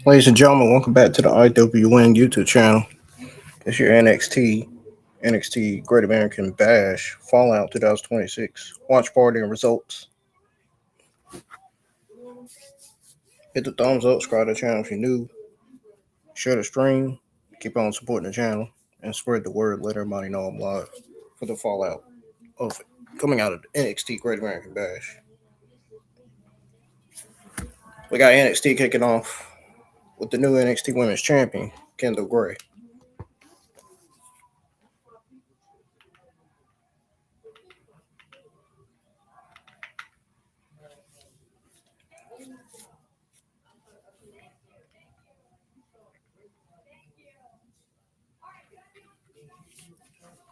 Ladies and gentlemen, welcome back to the IWN YouTube channel. It's your NXT Great American Bash Fallout 2026 watch party and results. Hit the thumbs up, subscribe to the channel if you're new, share the stream, keep on supporting the channel, and spread the word. Let everybody know I'm live for the Fallout of coming out of the NXT Great American Bash. We got NXT kicking off with the new NXT Women's Champion, Kendall Gray.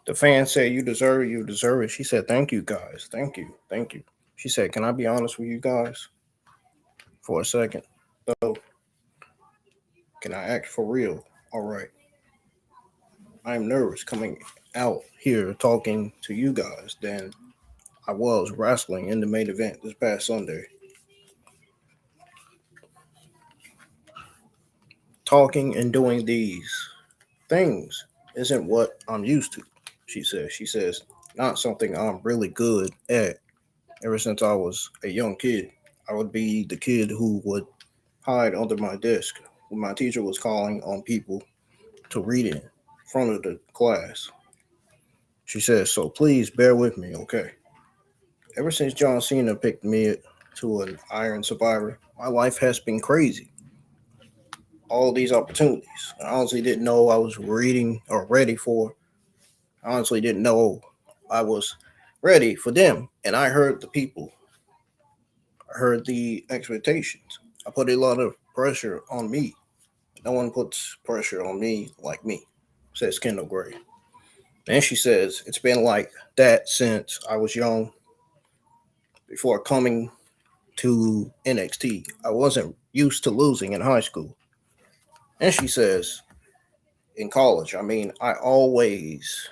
The fans said, you deserve it. She said, thank you, guys. Thank you. She said, can I be honest with you guys for a second? So, can I act for real? All right. I'm nervous coming out here talking to you guys than I was wrestling in the main event this past Sunday. Talking and doing these things isn't what I'm used to, she says. She says, not something I'm really good at. Ever since I was a young kid, I would be the kid who would hide under my desk when my teacher was calling on people to read in front of the class. She says, so please bear with me, okay? Ever since John Cena picked me to an Iron Survivor, my life has been crazy. All these opportunities. I honestly didn't know I was reading or ready for. I honestly didn't know I was ready for them. And I heard the people. I heard the expectations. I put a lot of pressure on me. No one puts pressure on me like me, says Kendall Gray. And she says, it's been like that since I was young. Before coming to NXT, I wasn't used to losing in high school. And she says, in college, I always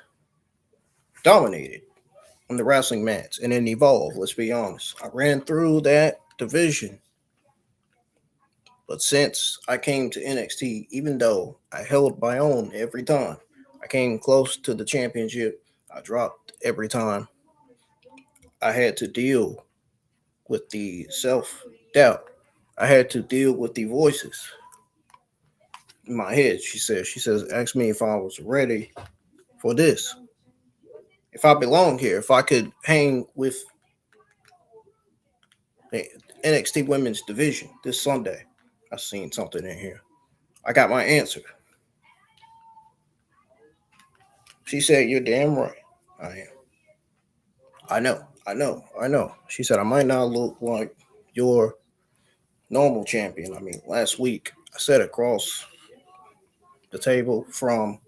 dominated on the wrestling mats and then evolved, let's be honest. I ran through that division. But since I came to NXT, even though I held my own every time, I came close to the championship, I dropped every time. I had to deal with the self-doubt. I had to deal with the voices in my head, she says. She says, ask me if I was ready for this. If I belong here, if I could hang with the NXT Women's Division this Sunday. I seen something in here. I got my answer. She said, you're damn right. I am. I know. She said, I might not look like your normal champion. Last week I sat across the table from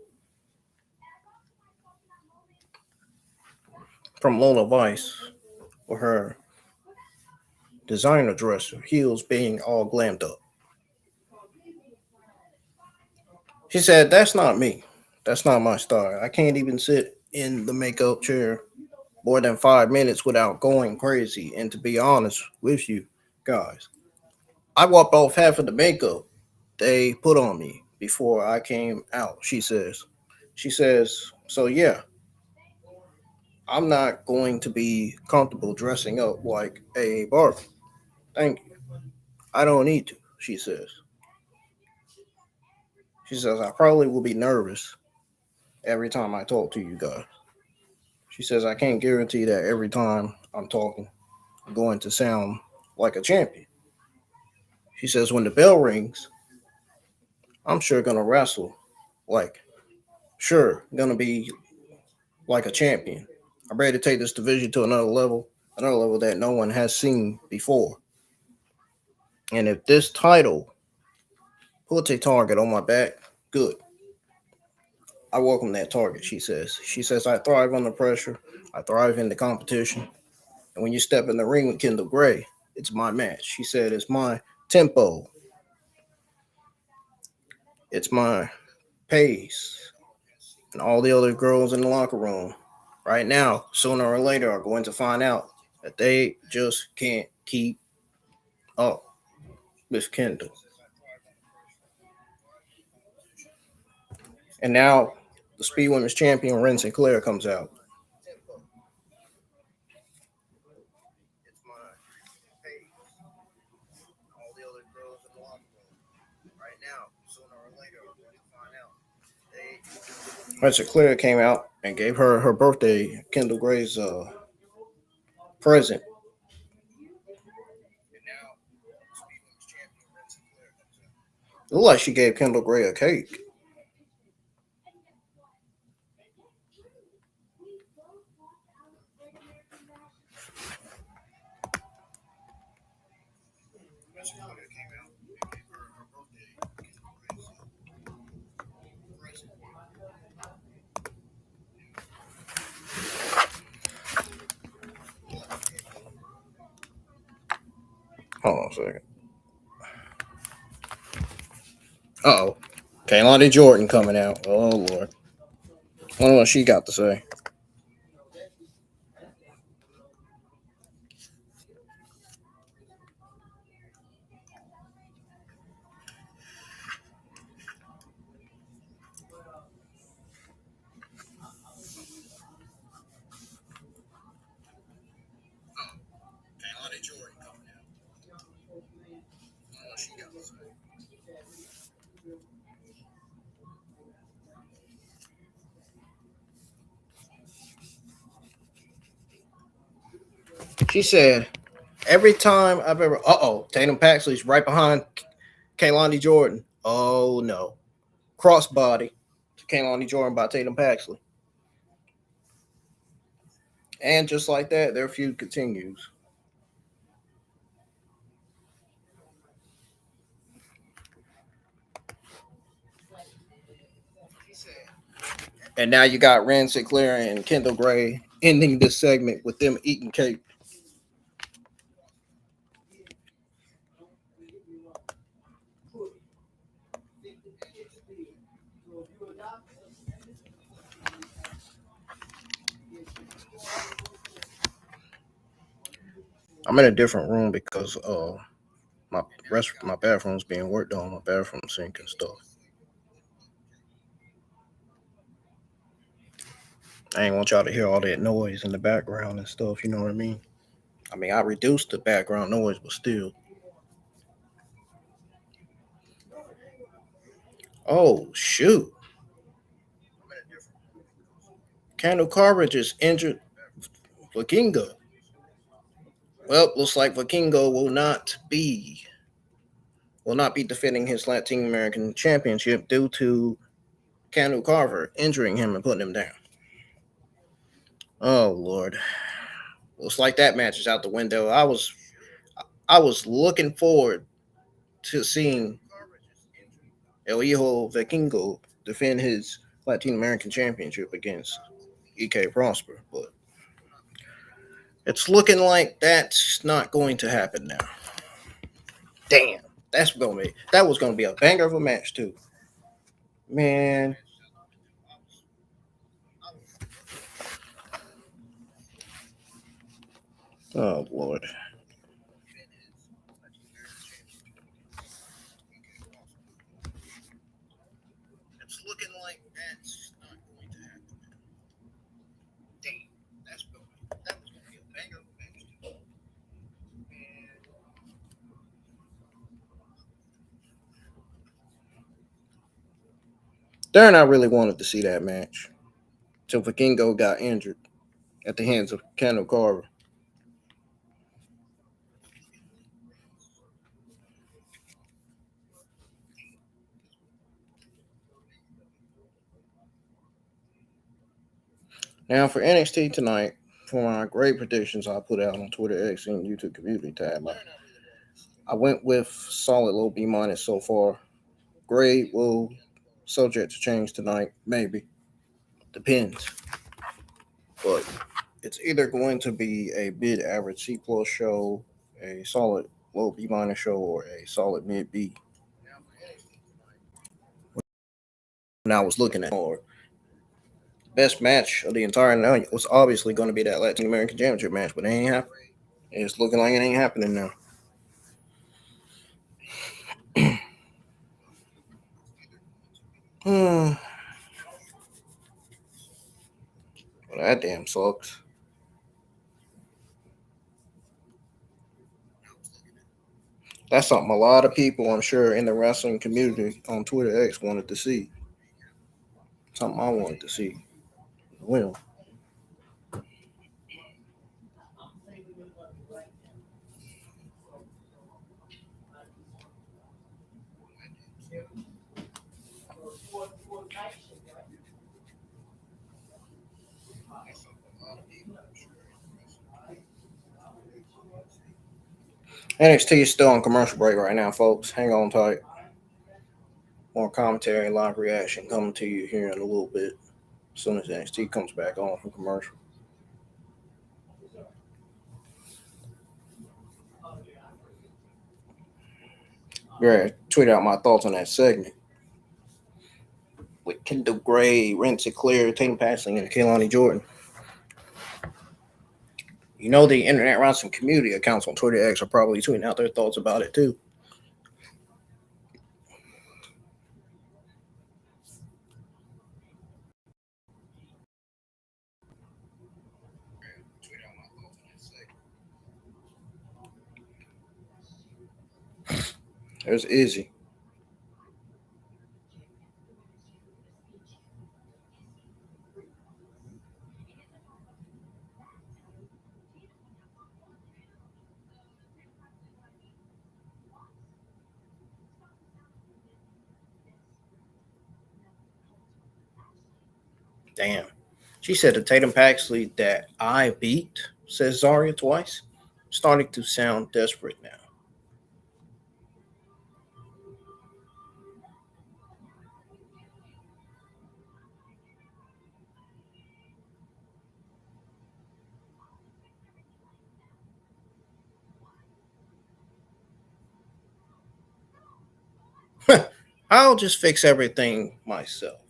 from Lola Vice with her designer dress, her heels being all glammed up. She said, "That's not me. That's not my style. I can't even sit in the makeup chair more than 5 minutes without going crazy. And to be honest with you guys, I wiped off half of the makeup they put on me before I came out." She says. She says, "So yeah, I'm not going to be comfortable dressing up like a Barbie. Thank you. I don't need to," she says. She says, "I probably will be nervous every time I talk to you guys." She says, "I can't guarantee that every time I'm talking, I'm going to sound like a champion." She says, "When the bell rings, I'm sure gonna wrestle like, sure, gonna be like a champion. I'm ready to take this division to another level that no one has seen before. And if this title puts a target on my back, good. I welcome that target," she says. She says, "I thrive under pressure. I thrive in the competition. And when you step in the ring with Kendall Gray, it's my match." She said, "It's my tempo. It's my pace." And all the other girls in the locker room right now, sooner or later, are going to find out that they just can't keep up with Kendall. And now the Speed Women's champion, Ren Sinclair, comes out. Ren Sinclair came out and gave her birthday Kendall Gray's present. It looked like she gave Kendall Gray a cake. Hold on a second. Oh, Kaylani Jordan coming out. Oh Lord, I wonder what she got to say. She said, "Every time I've ever, Tatum Paxley's right behind Kaylani Jordan. Oh no, crossbody to Kaylani Jordan by Tatum Paxley." And just like that, their feud continues. And now you got Rand Sinclair and Kendall Gray ending this segment with them eating cake. I'm in a different room because my my bathroom's being worked on, my bathroom sink and stuff. I ain't want y'all to hear all that noise in the background and stuff. You know what I mean? I mean, I reduced the background noise, but still. Oh shoot! Candle Carver just injured Vikingo. Well, looks like Vikingo will not be defending his Latin American Championship due to Candle Carver injuring him and putting him down. Oh Lord! Looks like that match is out the window. I was looking forward to seeing El Hijo Vikingo defend his Latin American Championship against EK Prosper, but It's looking like that's not going to happen now. Damn, that was gonna be a banger of a match too. Man, oh Lord. It's looking like that's not going to happen. Damn, that was gonna be a banger of a match too. Man. Darren, I really wanted to see that match till Vikingo got injured at the hands of Kendall Carver. Now for NXT tonight, for my great predictions I put out on Twitter X and YouTube community tab, I went with solid low B minus so far. Grade will subject to change tonight, maybe. Depends. But it's either going to be a mid average C plus show, a solid low B minus show, or a solid mid B. When I was looking at more best match of the entire night was obviously going to be that Latin American Championship match, but it ain't happening. It's looking like it ain't happening now. Well, that damn sucks. That's something a lot of people, I'm sure, in the wrestling community on Twitter X wanted to see. Something I wanted to see. Well, NXT is still on commercial break right now, folks. Hang on tight. More commentary and live reaction coming to you here in a little bit. As soon as NXT comes back on from commercial. Yeah, tweet out my thoughts on that segment. With Kendall Gray, Renton Clear, Tatum Paxley, and Kehlani Jordan. You know the internet wrestling community accounts on Twitter X are probably tweeting out their thoughts about it too. There's Izzy. Damn. She said to Tatum Paxley that I beat, says Zarya twice. Starting to sound desperate now. I'll just fix everything myself.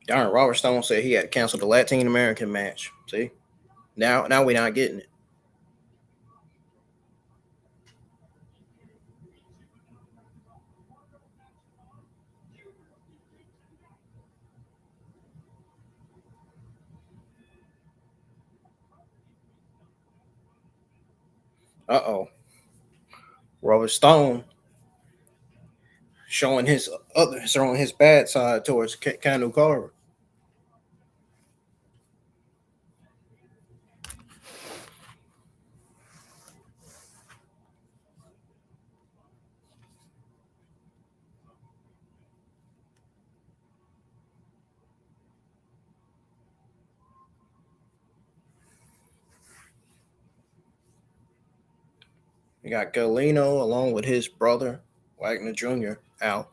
Darn, Robert Stone said he had canceled the Latin American match. See? Now we're not getting it. Uh-oh. Robert Stone showing his bad side towards Kanu Carver. We got Galeno along with his brother, Wagner Jr., out.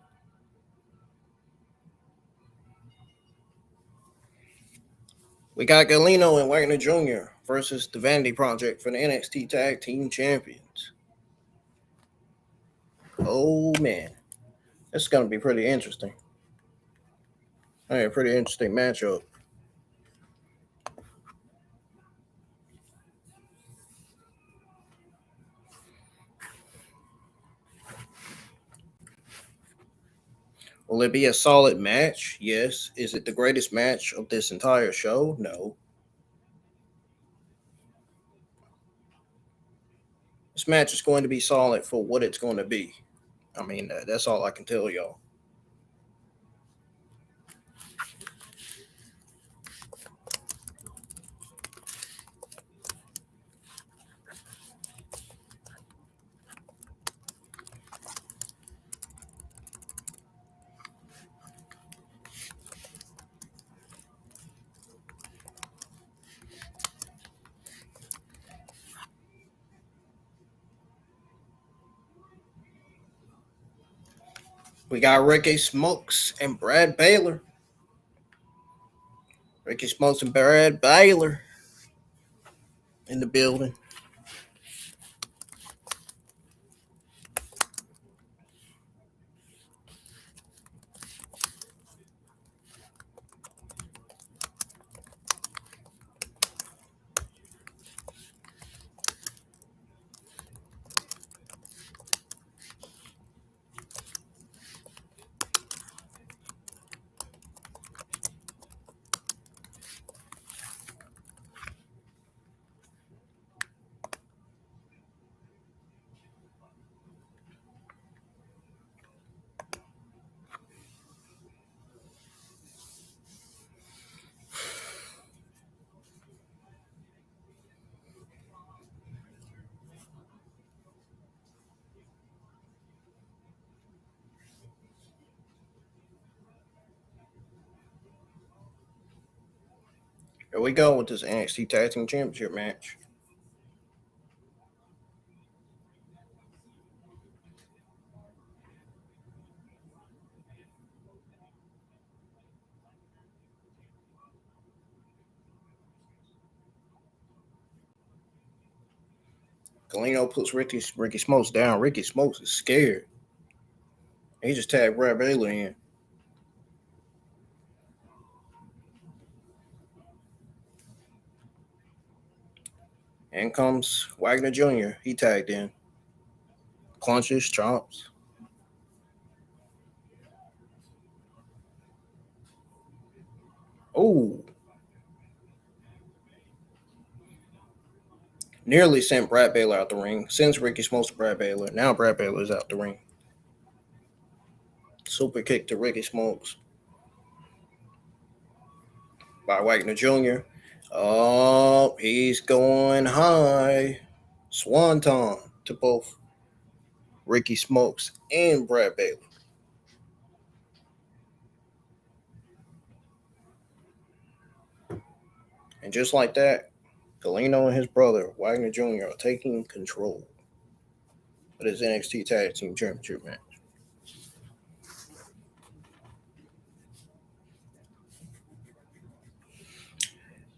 We got Galeno and Wagner Jr. versus the Vanity Project for the NXT Tag Team Champions. Oh man, this is gonna be pretty interesting. Hey, a pretty interesting matchup. Will it be a solid match? Yes. Is it the greatest match of this entire show? No. This match is going to be solid for what it's going to be. I mean, that's all I can tell y'all. We got Ricky Smokes and Brad Baylor. Ricky Smokes and Brad Baylor in the building. Here we go with this NXT Tag Team Championship match. Galeno puts Ricky Smokes down. Ricky Smokes is scared. He just tagged Brad Baylor in. In comes Wagner Jr. He tagged in. Punches, chops. Oh. Nearly sent Brad Baylor out the ring. Sends Ricky Smokes to Brad Baylor. Now Brad Baylor is out the ring. Super kick to Ricky Smokes by Wagner Jr. Oh, he's going high. Swanton to both Ricky Smokes and Brad Baylor. And just like that, Galeno and his brother, Wagner Jr., are taking control of this NXT Tag Team Championship match.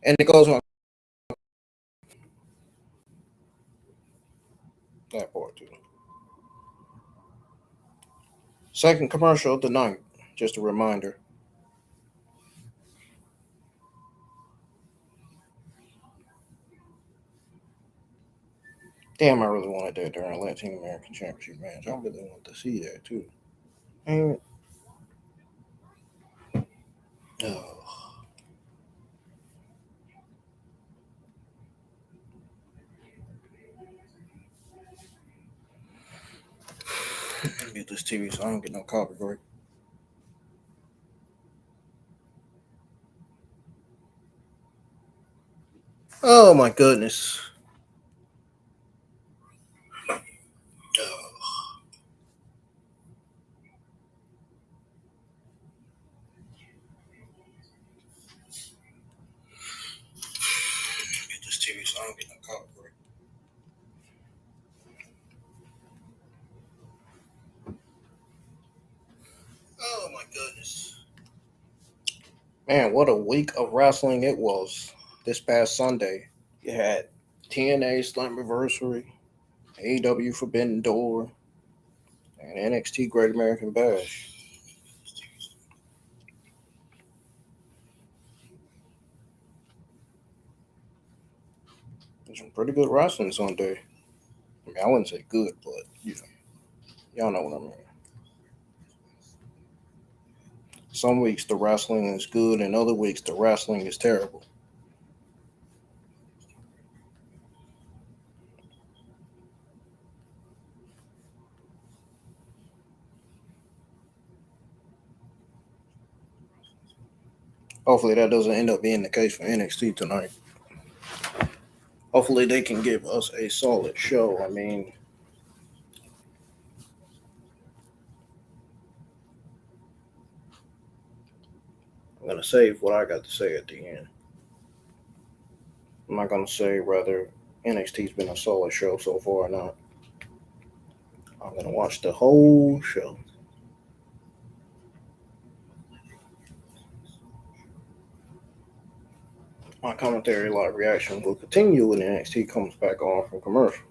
And it goes on that part too. Second commercial of the night. Just a reminder. Damn, I really wanted that during Latin American Championship match. I really wanted to see that too. And oh, get this TV so I don't get no copyright. Oh my goodness. Oh. Get this TV so I don't get no copyright. Man, what a week of wrestling it was this past Sunday. You had TNA Slammiversary, AEW Forbidden Door, and NXT Great American Bash. There's some pretty good wrestling Sunday. I mean, I wouldn't say good, but y'all know what I mean. Some weeks the wrestling is good, and other weeks the wrestling is terrible. Hopefully, that doesn't end up being the case for NXT tonight. Hopefully, they can give us a solid show. I mean, I'm gonna save what I got to say at the end. I'm not gonna say whether NXT's been a solid show so far or not. I'm gonna watch the whole show. My commentary live reaction will continue when NXT comes back on from commercial.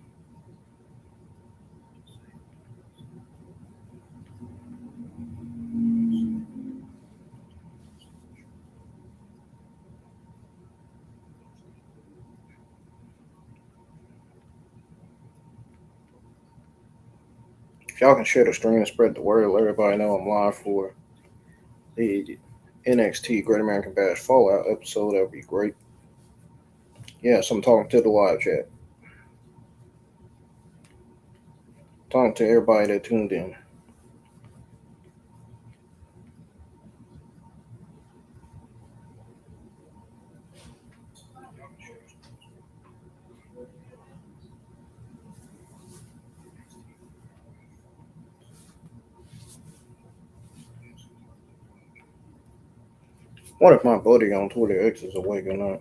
If y'all can share the stream and spread the word, let everybody know I'm live for the NXT Great American Bash Fallout episode. That would be great. Yes, I'm talking to the live chat. Talking to everybody that tuned in. What if my buddy on Twitter X is awake or not?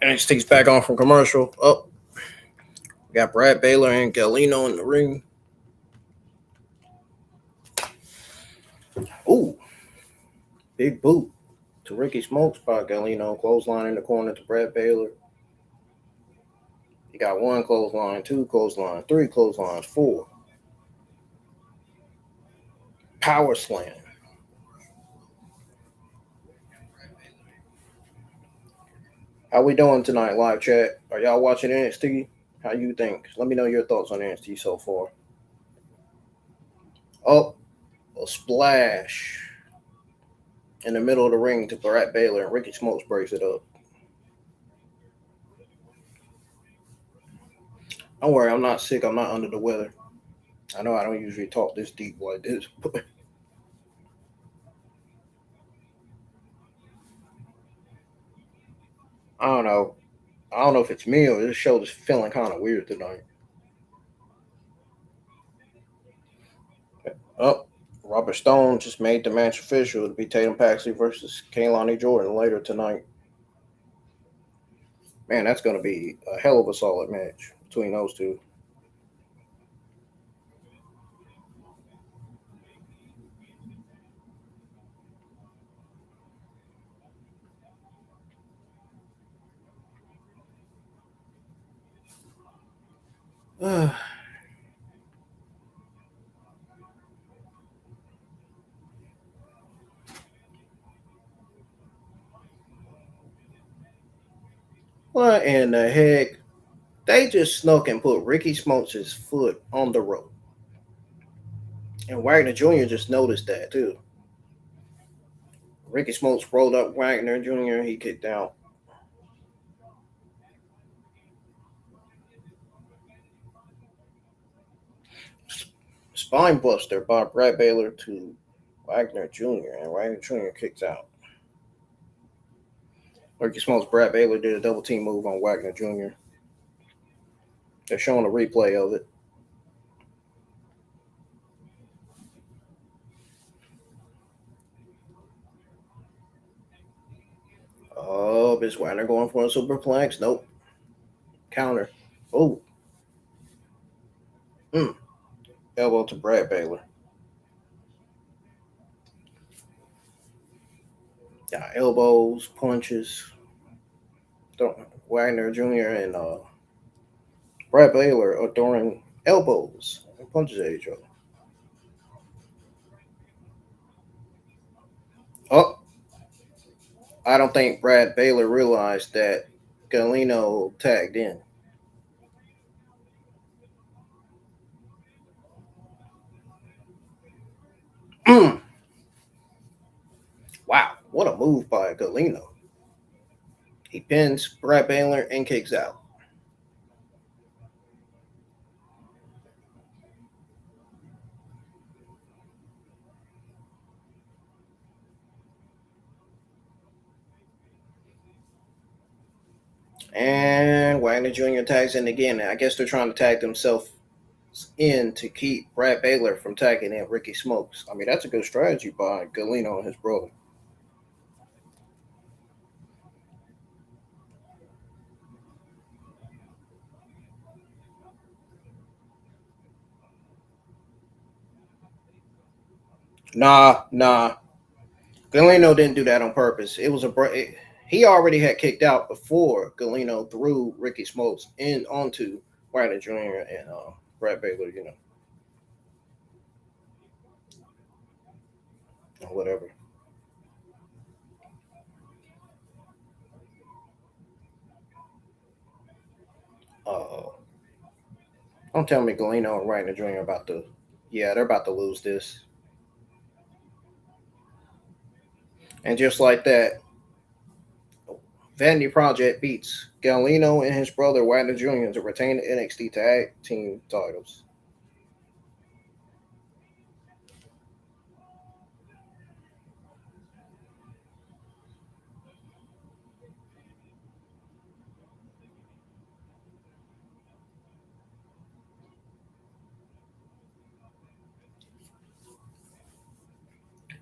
NXT's back on from commercial. Oh, we got Brad Baylor and Galeno in the ring. Ooh, big boot to Ricky Smokes by Galeno. Clothesline in the corner to Brad Baylor. You got one clothesline, two clothesline, three clotheslines, four. Power slam. How we doing tonight, live chat? Are y'all watching NXT? How you think? Let me know your thoughts on NXT so far. Oh, a splash in the middle of the ring to Brad Baylor, and Ricky Smokes breaks it up. Don't worry, I'm not sick. I'm not under the weather. I know I don't usually talk this deep like this, but I don't know. I don't know if it's me or this show is feeling kind of weird tonight. Oh, Robert Stone just made the match official. It'll be Tatum Paxley versus Kaylani Jordan later tonight. Man, that's going to be a hell of a solid match between those two. What in the heck? They just snuck and put Ricky Smokes' foot on the rope. And Wagner Jr. just noticed that too. Ricky Smokes rolled up Wagner Jr. He kicked out. Spine Buster by Brad Baylor to Wagner Jr. and Wagner Jr. kicks out. Ricky Smokes, Brad Baylor did a double team move on Wagner Jr. They're showing a replay of it. Oh, is Wagner going for a superplex? Nope. Counter. Oh. Elbow to Brad Baylor. Got elbows, punches. Wagner Jr. and Brad Baylor are throwing elbows and punches at each other. Oh, I don't think Brad Baylor realized that Galeno tagged in. Wow, what a move by Galeno. He pins Brad Baylor and kicks out. And Wagner Jr. tags in again. I guess they're trying to tag themselves in to keep Brad Baylor from tagging in Ricky Smokes. I mean, that's a good strategy by Galeno and his brother. Nah. Galeno didn't do that on purpose. It was he already had kicked out before Galeno threw Ricky Smokes in onto Wagner Jr. and Brad Baylor, or whatever. Uh, don't tell me Galeno and Wagner Jr. about to, yeah, they're about to lose this. And just like that, Vanity Project beats Galeno and his brother Wagner Jr. to retain the NXT Tag Team titles.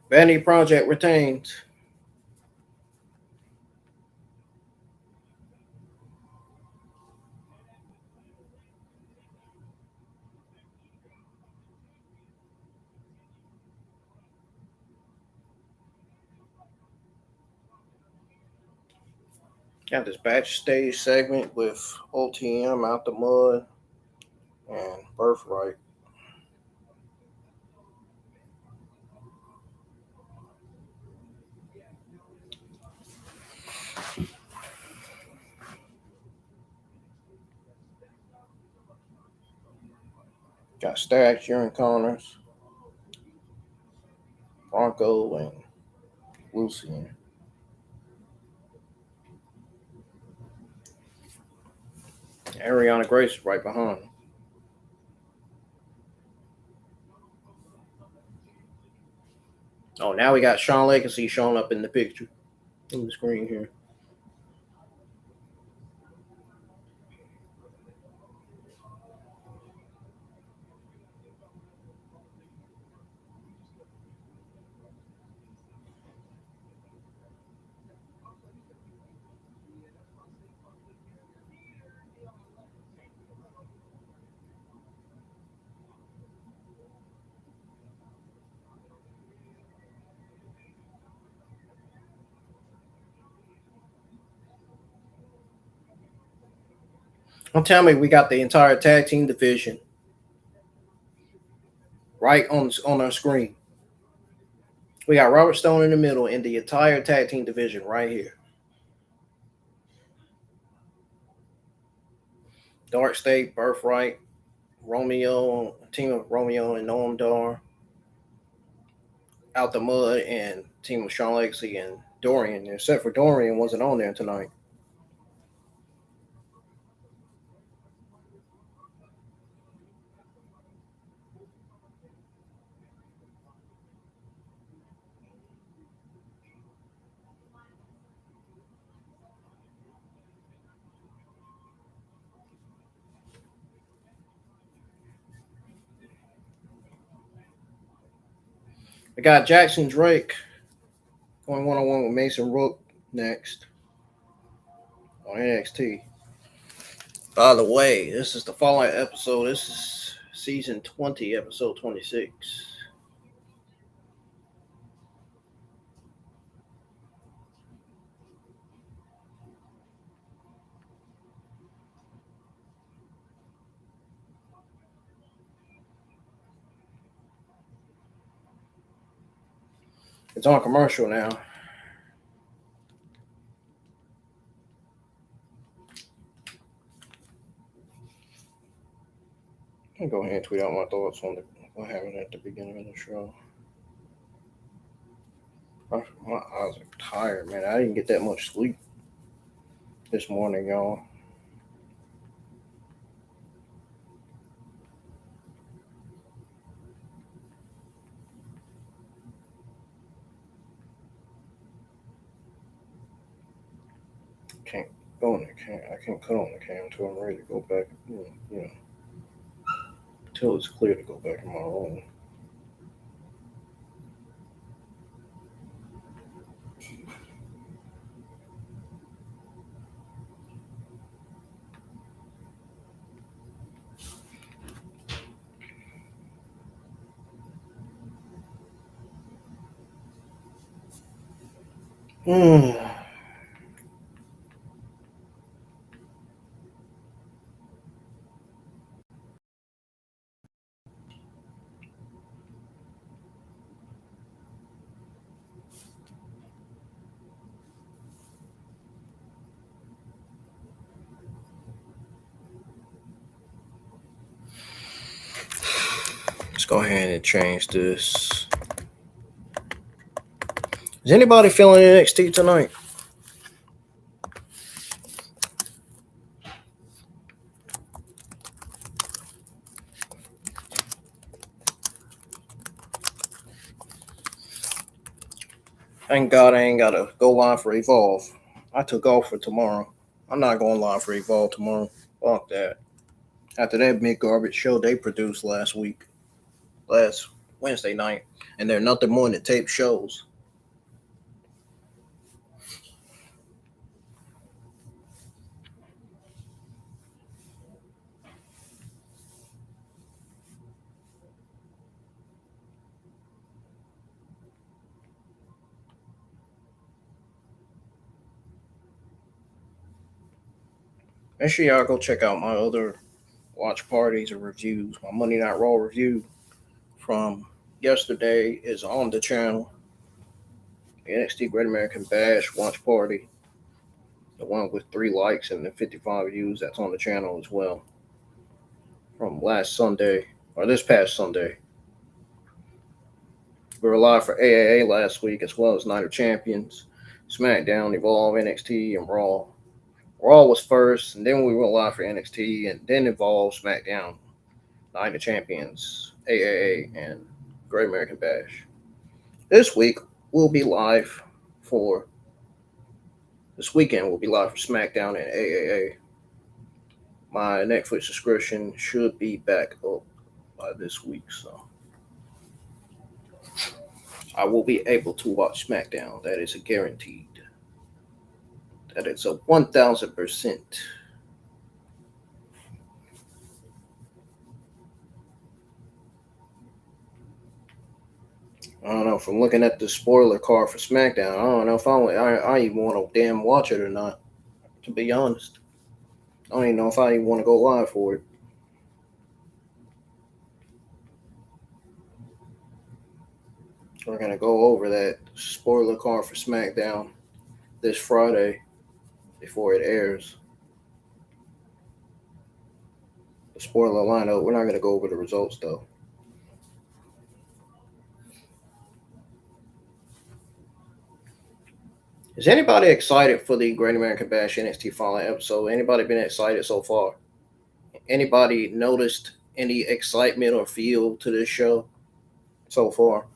Vanity Project retains. Got this backstage segment with OTM out the mud and Birthright. Got Stacks, Urine Connors, Bronco, and Lucy. Ariana Grace is right behind him. Oh, now we got Shawn Legacy showing up in the picture in the screen here. Don't tell me we got the entire tag team division right on our screen. We got Robert Stone in the middle and the entire tag team division right here. Dark State, Birthright, Romeo, team of Romeo and Noam Dar, Out the Mud, and team of Shawn Legacy and Dorian. Except for Dorian wasn't on there tonight. We got Jackson Drake going one on one with Mason Rook next on NXT. By the way, this is the following episode. This is season 20, episode 26. It's on commercial now. I'll go ahead and tweet out my thoughts on what happened at the beginning of the show. My eyes are tired, man. I didn't get that much sleep this morning, y'all. Can't go on the cam. I can't cut on the cam until I'm ready to go back. Until it's clear to go back in my room. Let's go ahead and change this. Is anybody feeling NXT tonight? Thank God I ain't gotta go live for Evolve. I took off for tomorrow. I'm not going live for Evolve tomorrow. Fuck that. After that big garbage show they produced last Wednesday night, and they're nothing more than taped shows. Make sure y'all go check out my other watch parties or reviews. My Monday Night Raw review from yesterday is on the channel. The NXT Great American Bash watch party. The one with 3 likes and the 55 views, that's on the channel as well. From last Sunday, or this past Sunday. We were live for AAA last week, as well as Night of Champions, SmackDown, Evolve, NXT, and Raw. Raw was first, and then we went live for NXT, and then Evolve, SmackDown, Night of Champions, AAA, and Great American Bash. This week, we'll be live for, this weekend, we'll be live for SmackDown and AAA. My Netflix subscription should be back up by this week, so I will be able to watch SmackDown. That is a guaranteed. That is a 1,000%. I don't know. From looking at the spoiler card for SmackDown, I don't know if I even want to damn watch it or not. To be honest, I don't even know if I even want to go live for it. We're gonna go over that spoiler card for SmackDown this Friday before it airs. The spoiler lineup. We're not gonna go over the results though. Is anybody excited for the Great American Bash NXT Fallout episode? Anybody been excited so far? Anybody noticed any excitement or feel to this show so far?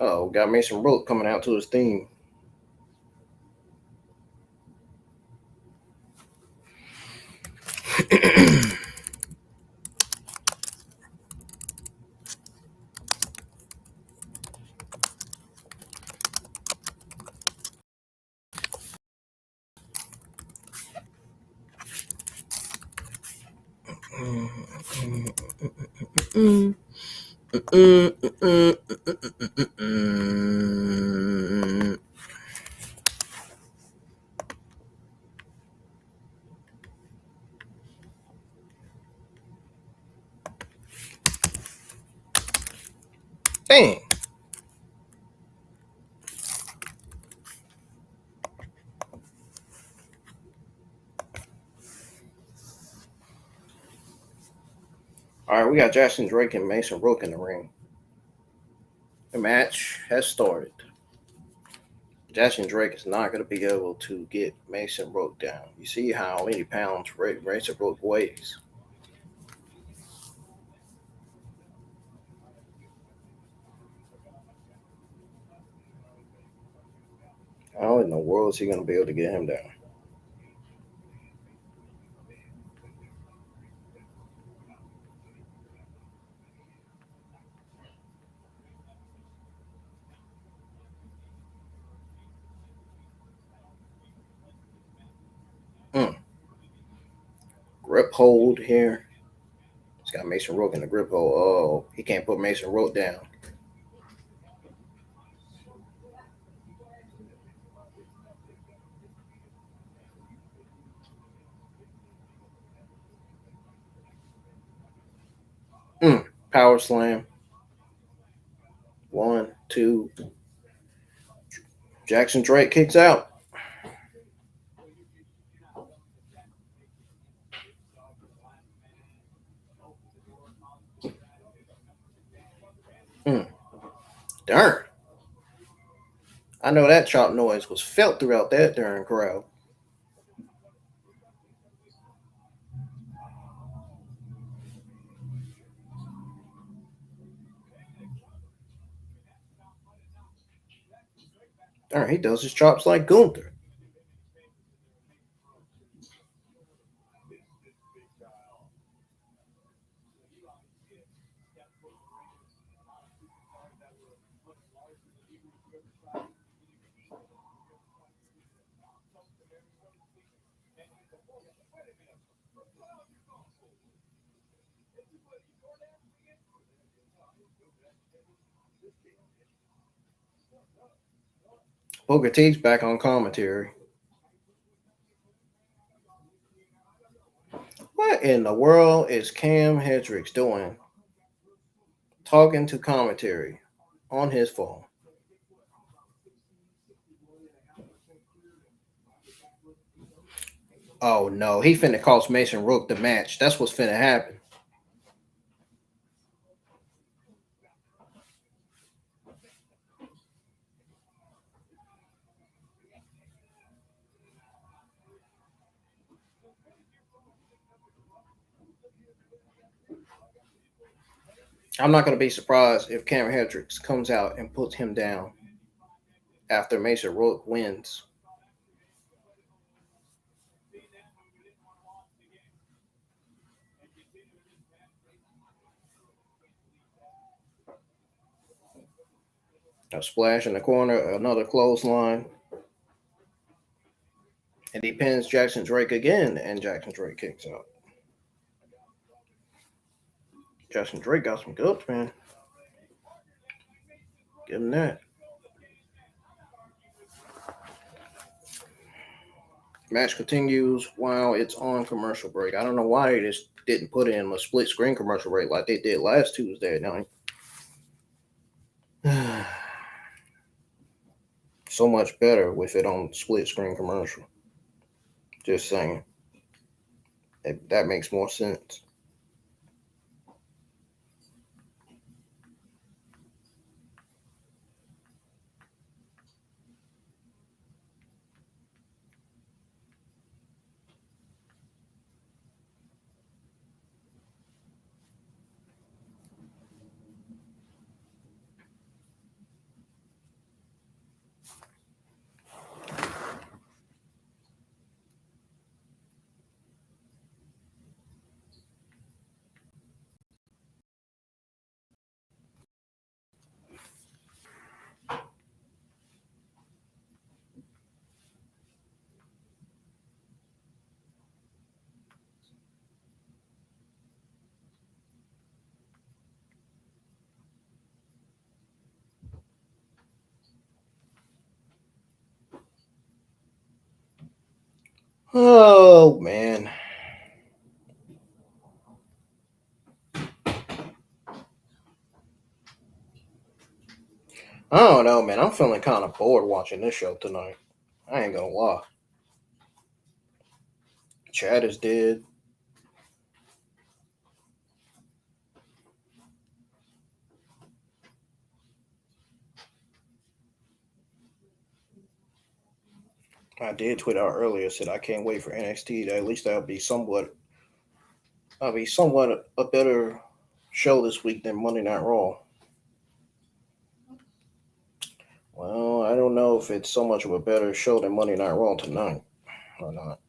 Oh, got Mason Rook coming out to his theme. Dang. All right, we got Jackson Drake and Mason Rook in the ring. The match has started. Jackson Drake is not going to be able to get Mason Rook down. You see how many pounds Mason Rook weighs. How in the world is he going to be able to get him down? Mm. Grip hold here. He's got Mason Rook in the grip hold. Oh, he can't put Mason Rook down. Power slam. 1, 2. Jackson Drake kicks out. Darn. I know that chop noise was felt throughout that darn crowd. Darn, he does his chops like Gunther. Booker T's back on commentary. What in the world is Cam Hendricks doing talking to commentary on his phone? Oh no, he finna cost Mason Rook the match. That's what's finna happen. I'm not gonna be surprised if Cam Hendricks comes out and puts him down after Mason Rook wins. A splash in the corner, another clothesline, and he pins Jackson Drake again, and Jackson Drake kicks out. Jackson Drake got some guts, man. Give him that. Match continues while it's on commercial break. I don't know why they just didn't put in a split screen commercial break like they did last Tuesday night. So much better with it on split screen commercial. Just saying. That makes more sense. Oh man. I don't know, man. I'm feeling kind of bored watching this show tonight. I ain't gonna lie. Chad is dead. I did tweet out earlier, said I can't wait for NXT. At least that'll be somewhat a better show this week than Monday Night Raw. Well, I don't know if it's so much of a better show than Monday Night Raw tonight or not.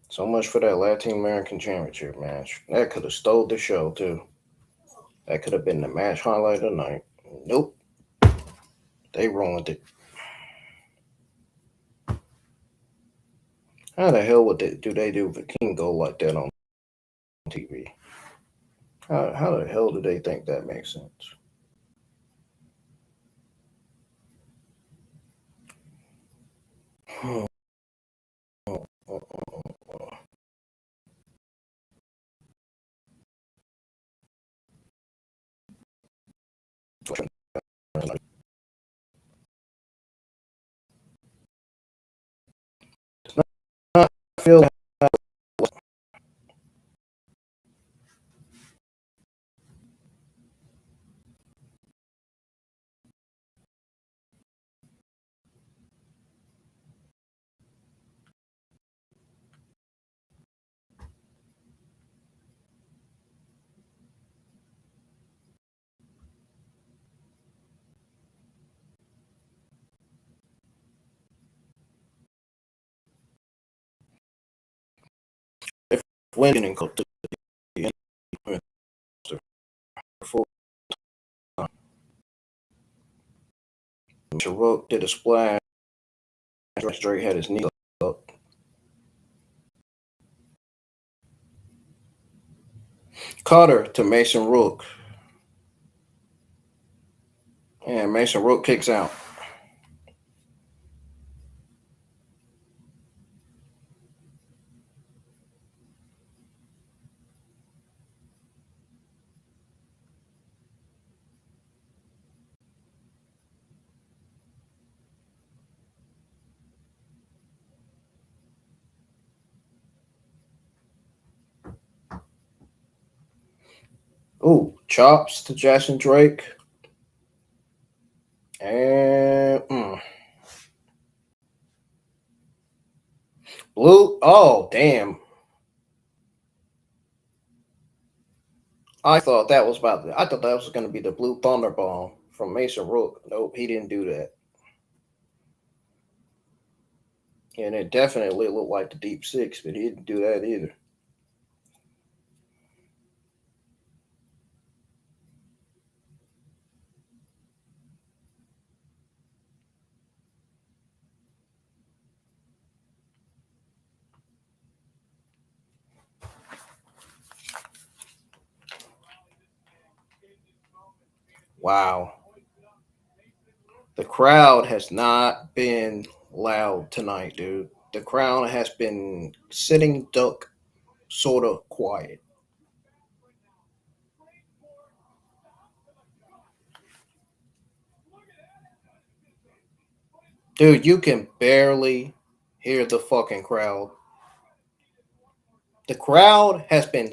So much for that Latin American Championship match. That could have stole the show too. That could have been the match highlight of the night. Nope, they ruined it. How the hell would they do Vikingo like that on TV? How the hell do they think that makes sense? I feel if winning and go to the end full time. Rook did a splash. Drake had his knee up. Cutter to Mason Rook. And Mason Rook kicks out. Ooh, chops to Jackson Drake. And blue. Oh, damn. I thought that was going to be the blue thunder bomb from Mason Rook. Nope, he didn't do that. And it definitely looked like the deep six, but he didn't do that either. Wow. The crowd has not been loud tonight, dude. The crowd has been sitting duck, sort of quiet. Dude, you can barely hear the fucking crowd. The crowd has been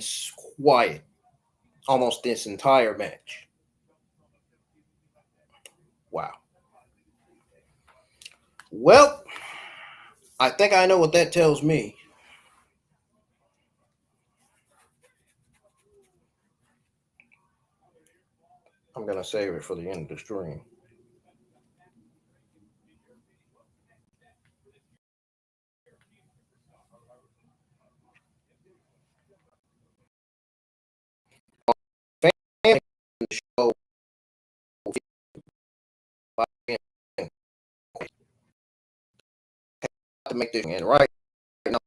quiet almost this entire match. Wow. Well, I think I know what that tells me. I'm gonna save it for the end of the stream. The show to make this and right now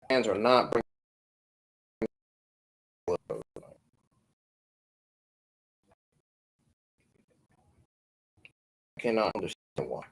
fans are not bringing. Cannot understand why.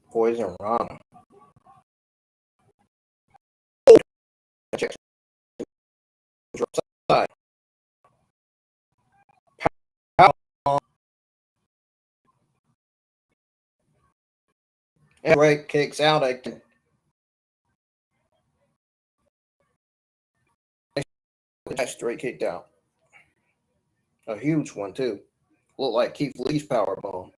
Poison Rana. And Ray kicks out again. Straight kicked out. A huge one too. Looked like Keith Lee's power bomb.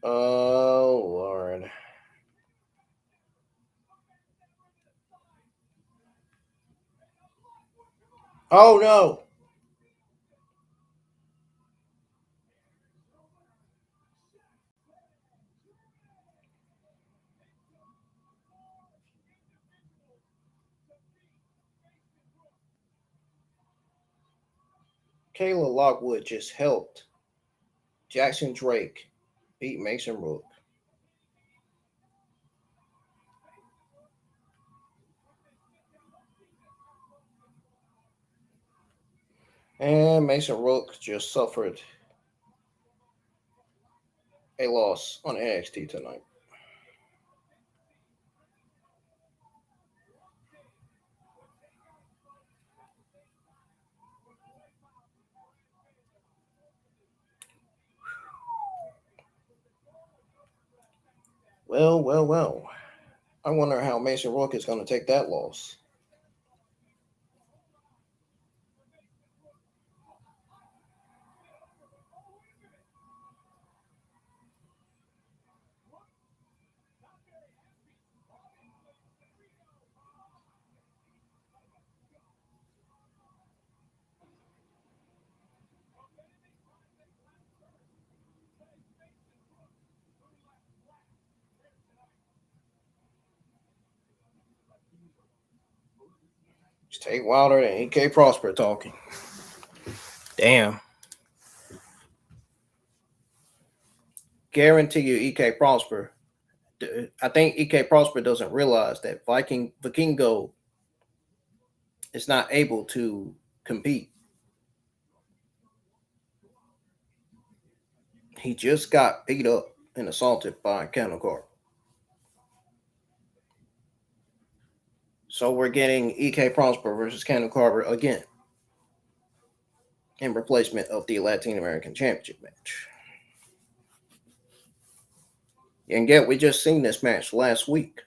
Oh Lord. Oh no. Kayla Lockwood just helped Jackson Drake beat Mason Rook. And Mason Rook just suffered a loss on NXT tonight. Well. I wonder how Mason Rook is going to take that loss. It's Tate Wilder and EK Prosper talking. Damn. Guarantee you, EK Prosper. I think EK Prosper doesn't realize that Vikingo is not able to compete. He just got beat up and assaulted by Kennel Carter. So we're getting EK Prosper versus Kennel Carter again in replacement of the Latin American Championship match. And yet we just seen this match last week.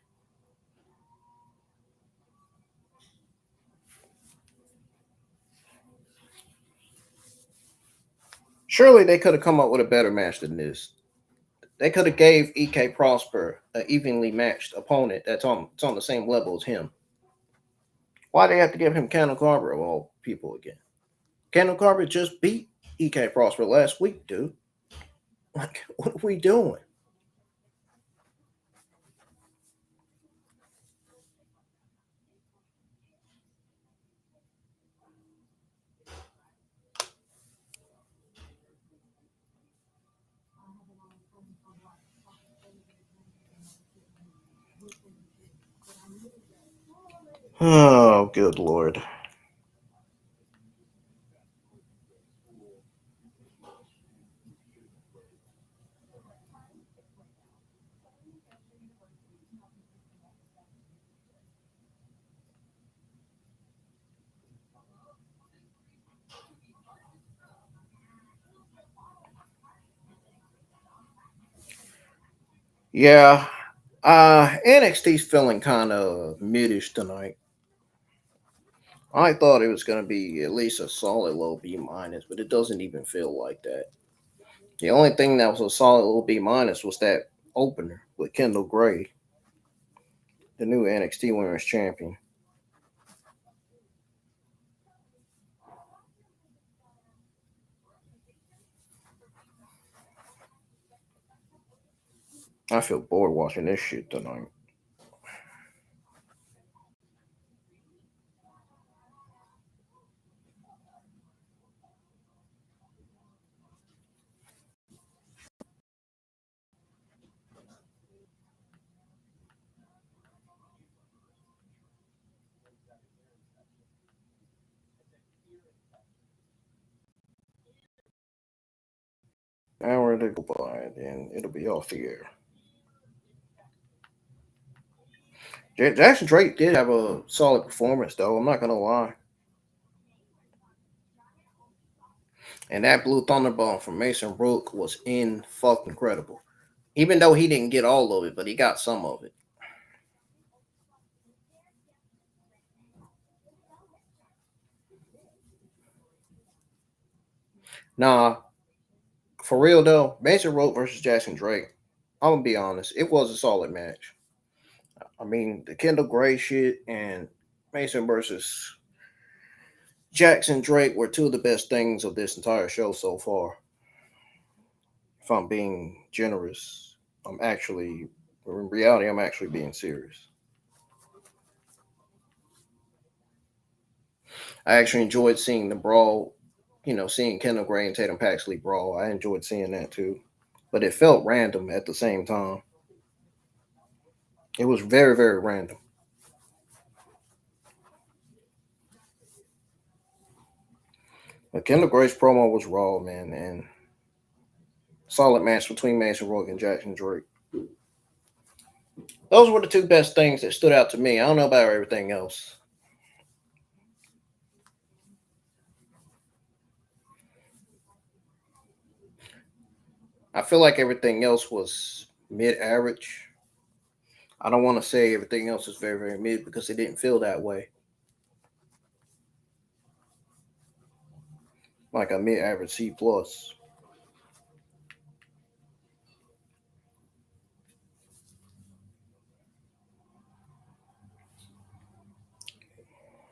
Surely they could have come up with a better match than this. They could have gave EK Prosper an evenly matched opponent that's on the same level as him. Why they have to give him Kennel Carter of all people again? Kennel Carter just beat EK Prosper last week, dude. Like, what are we doing? Oh, good lord. Yeah. NXT's feeling kind of midish tonight. I thought it was going to be at least a solid low B minus, but it doesn't even feel like that. The only thing that was a solid low B minus was that opener with Kendall Gray, the new NXT Women's Champion. I feel bored watching this shit tonight. Hour to go by, and it'll be off the air. Jackson Drake did have a solid performance, though. I'm not gonna lie. And that Blue Thunderbomb from Mason Rook was in fucking incredible. Even though he didn't get all of it, but he got some of it. Nah, for real though, Mason Rook versus Jackson Drake. I'm gonna be honest, it was a solid match. I mean, the Kendall Gray shit and Mason versus Jackson Drake were two of the best things of this entire show so far. If I'm being generous, in reality, I'm actually being serious. I actually enjoyed seeing the brawl, seeing Kendall Gray and Tatum Paxley brawl. I enjoyed seeing that too. But it felt random at the same time. It was very, very random. But Kendall Gray's promo was raw, man, and solid match between Mason Rook and Jackson Drake. Those were the two best things that stood out to me. I don't know about everything else. I feel like everything else was mid average. I don't want to say everything else is very, very mid because it didn't feel that way. Like a mid average C plus.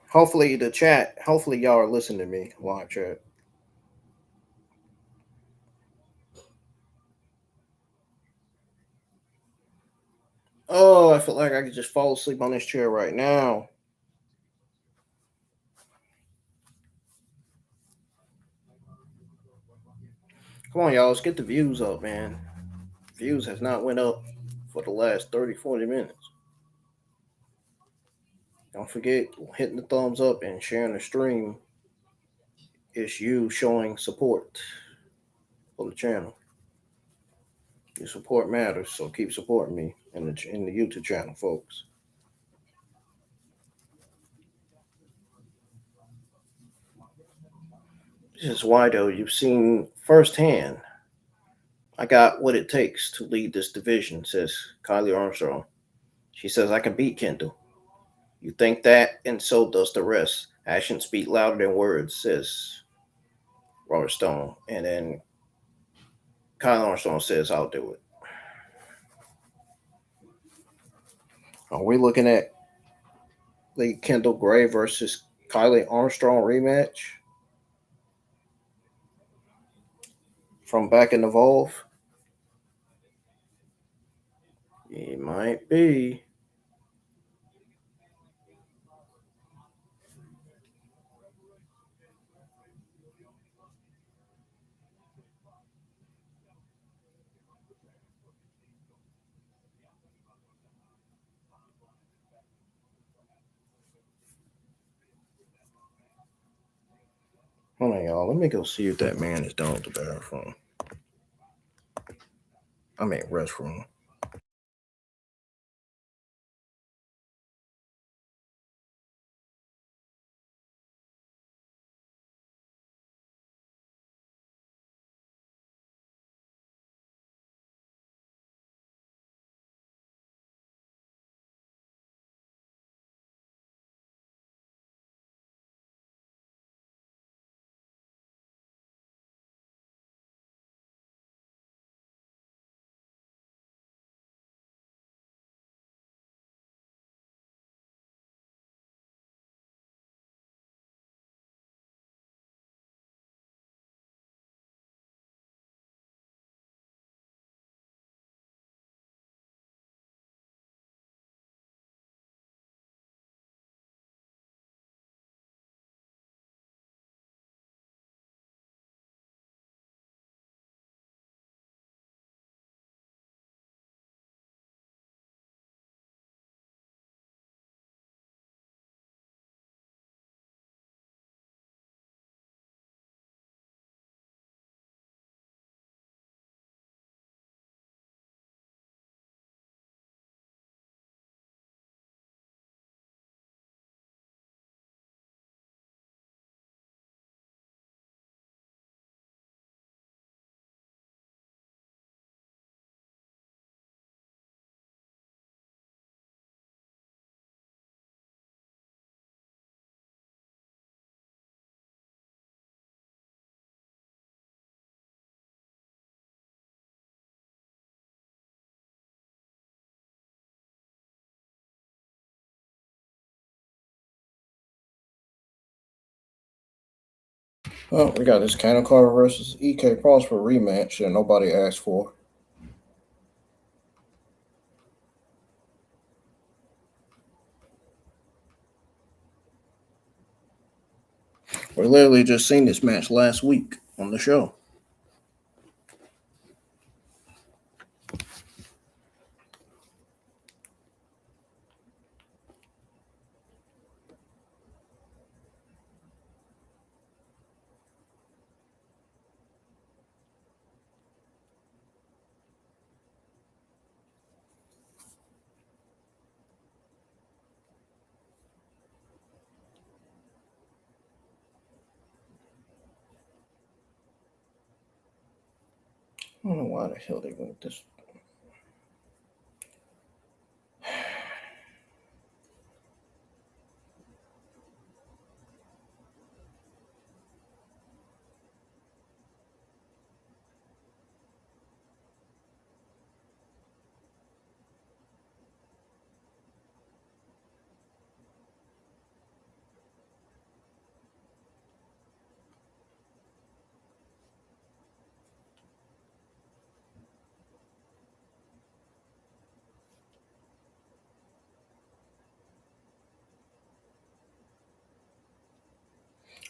Hopefully y'all are listening to me, live chat. Oh, I feel like I could just fall asleep on this chair right now. Come on, y'all, let's get the views up, man. Views has not went up for the last 30, 40 minutes. Don't forget hitting the thumbs up and sharing the stream. It's you showing support for the channel. Your support matters, so keep supporting me in the YouTube channel, folks. This is why, though, you've seen firsthand. I got what it takes to lead this division, says Kylie Armstrong. She says, I can beat Kendall. You think that, and so does the rest. Actions speak louder than words, says Robert Stone. And then Kylie Armstrong says, I'll do it. Are we looking at the Kendall Gray versus Kylie Armstrong rematch from back in Evolve? It might be. Hold on, y'all. Let me go see if that man is down at the bathroom. I mean, restroom. Well, we got this Cannon Carter versus EK Prosper rematch that nobody asked for. We literally just seen this match last week on the show. I don't know why the hell they went this.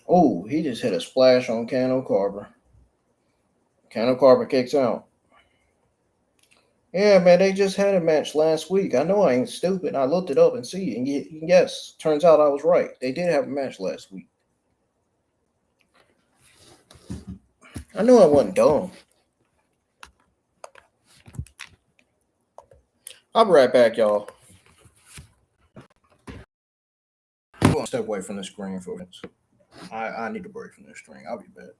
Oh, he just hit a splash on Cano Carver. Cano Carver kicks out. Yeah, man, they just had a match last week. I know I ain't stupid. I looked it up and see, and yes, turns out I was right. They did have a match last week. I knew I wasn't dumb. I'll be right back, y'all. I'm gonna step away from the screen for minutes. I need a break from this screen. I'll be back.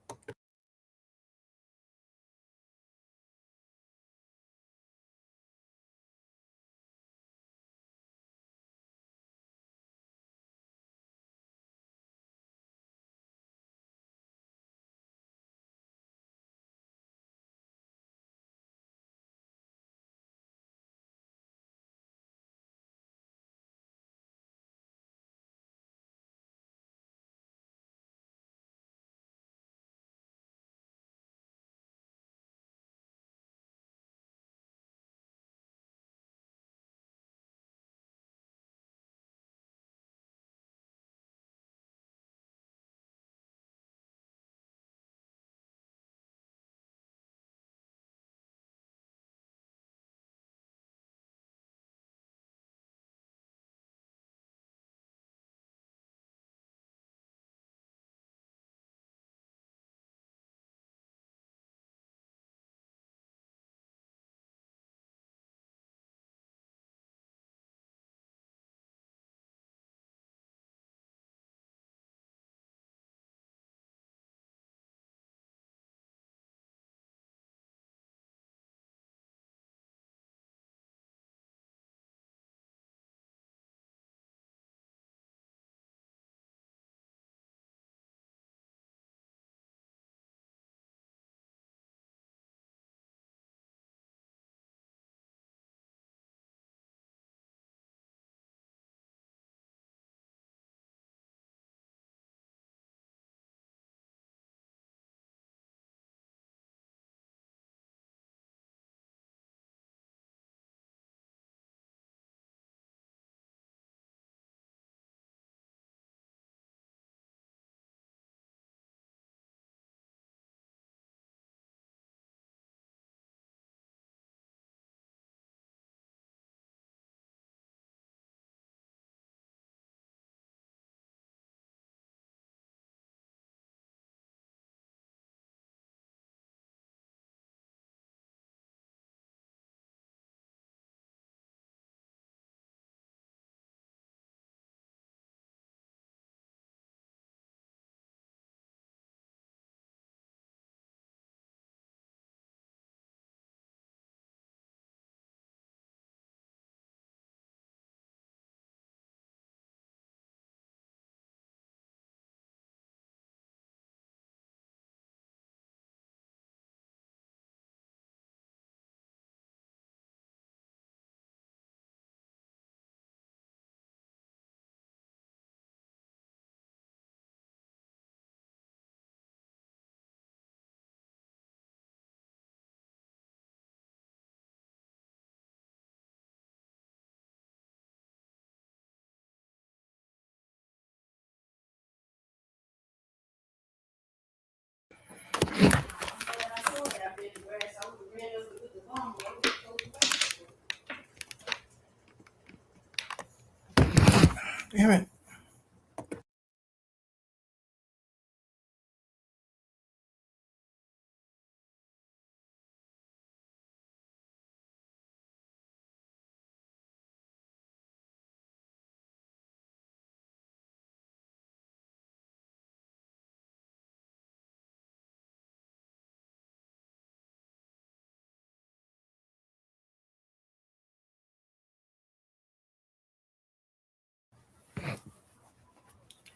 Damn it.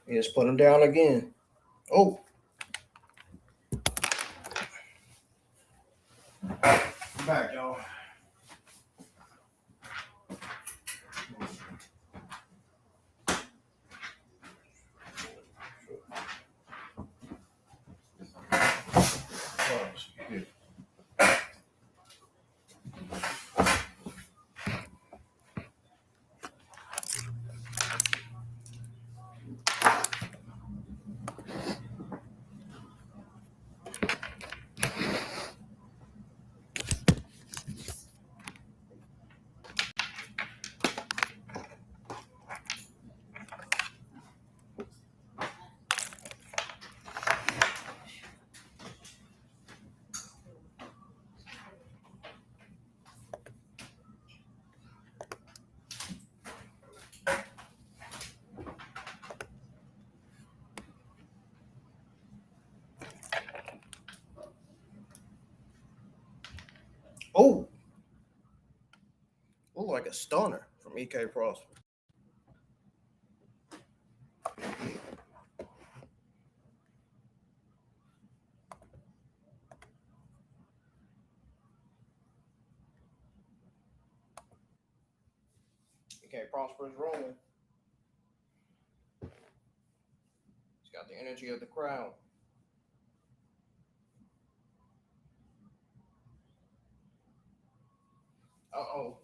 You just put him down again. Oh, I'm back, y'all. Oh, look like a stunner from EK Prosper. EK Prosper is rolling. He's got the energy of the crowd. Uh-oh.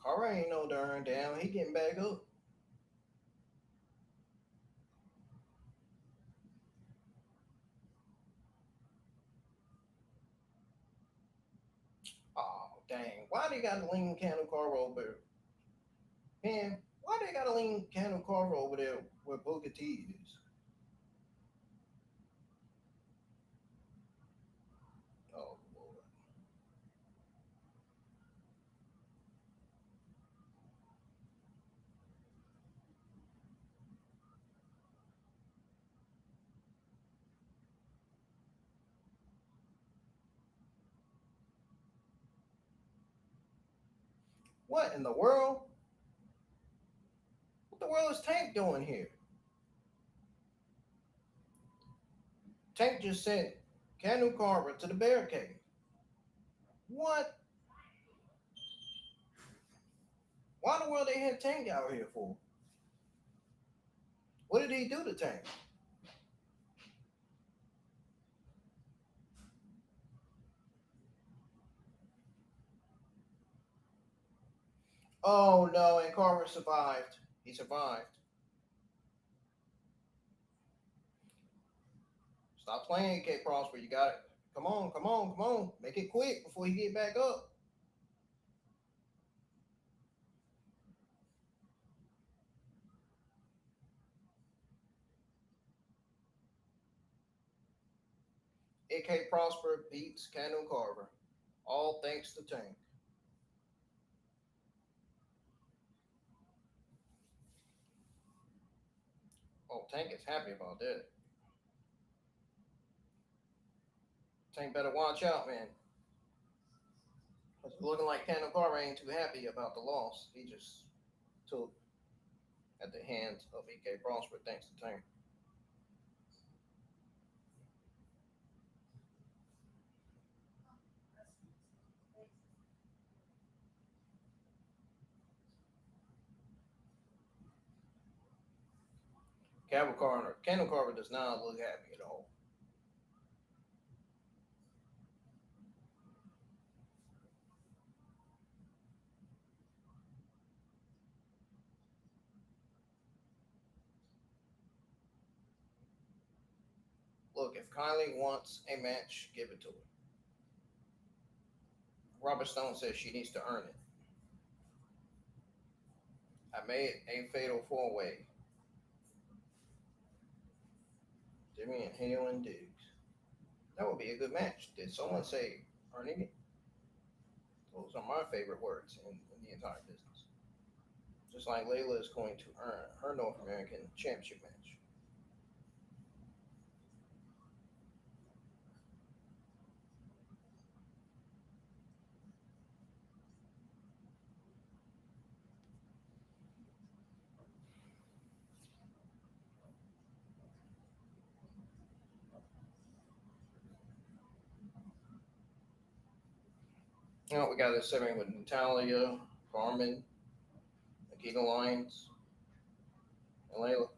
Kara ain't no darn down. He getting back up. Oh, dang. Why they got to lean Candle Carver over there? Man, why they got to lean Candle Carver over there where Booker T is? Oh, Lord. What in the world? What the world is Tank doing here? Tank just sent Candle Carver to the barricade. What? Why in the world they had Tank out here for? What did he do to Tank? Oh no, and Carver survived. He survived. Stop playing, K Prosper. You got it. Come on, come on, come on. Make it quick before he get back up. AK Prosper beats Candle Carver. All thanks to Tank. Oh, Tank is happy about that. Tank better watch out, man. It's looking like Candle Carver ain't too happy about the loss. He just took at the hands of AK Prosper thanks to Tank. Candle Carver does not look happy at all. Look, if Kylie wants a match, give it to her. Robert Stone says she needs to earn it. I made a fatal four way. Jimmy and Hale and Diggs. That would be a good match. Did someone say earning it? Those are my favorite words in the entire business. Just like Layla is going to earn her North American Championship match. Now we got this segment with Natalia, Karmen, Nikita Lyons, and Layla.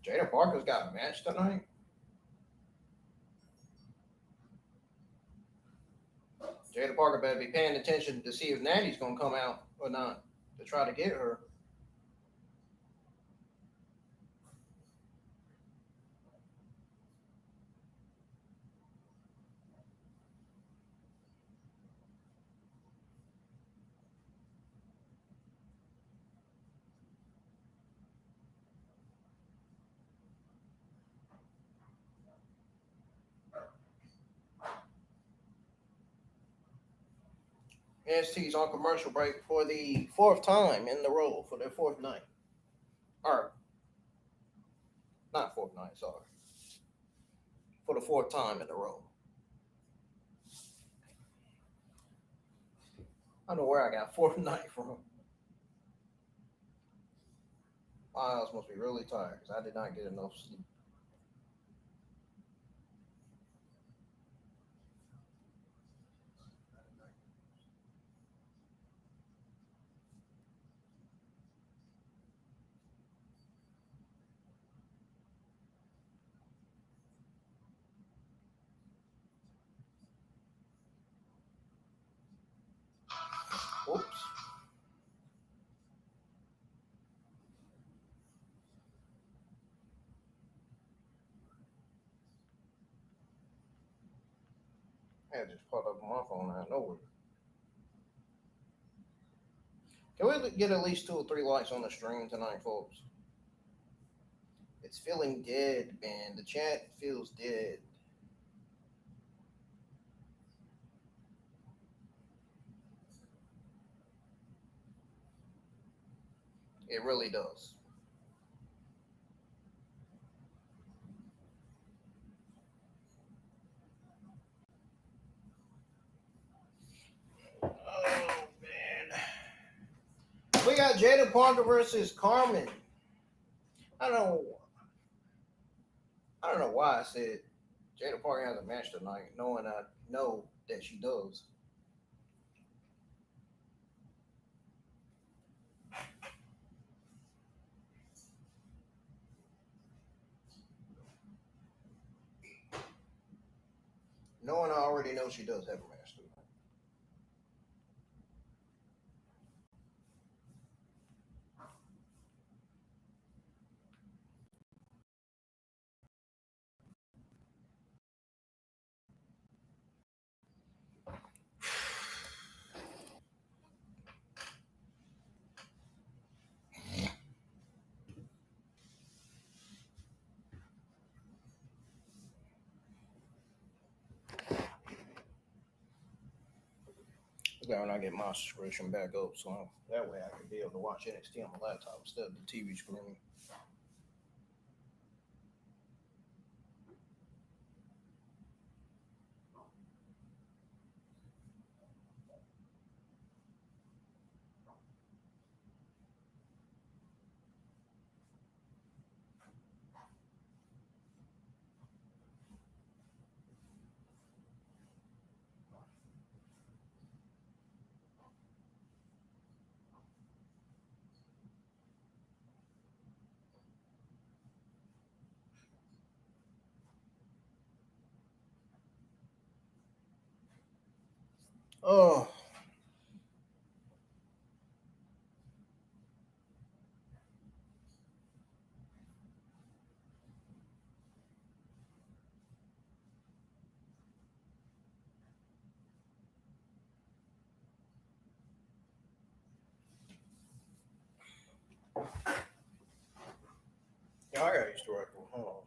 Jaida Parker's got a match tonight. Jaida Parker better be paying attention to see if Natty's gonna come out or not to try to get her. NXT's on commercial break for the fourth time in the row for their fourth night. Or, not fourth night, sorry. For the fourth time in a row. I don't know where I got fourth night from. My eyes must be really tired because I did not get enough sleep. Oops. I had just popped up on my phone out of nowhere. Can we get at least 2 or 3 likes on the stream tonight, folks? It's feeling dead, man. The chat feels dead. It really does. Oh man. We got Jaida Parker versus Karmen. I don't know. I don't know why I said Jaida Parker has a match tonight, knowing I know that she does. Knowing I already know she does have a match tonight. Glad when I get my subscription back up, so that way I can be able to watch NXT on my laptop instead of the TV screen. Oh, yeah, I got used to working from home.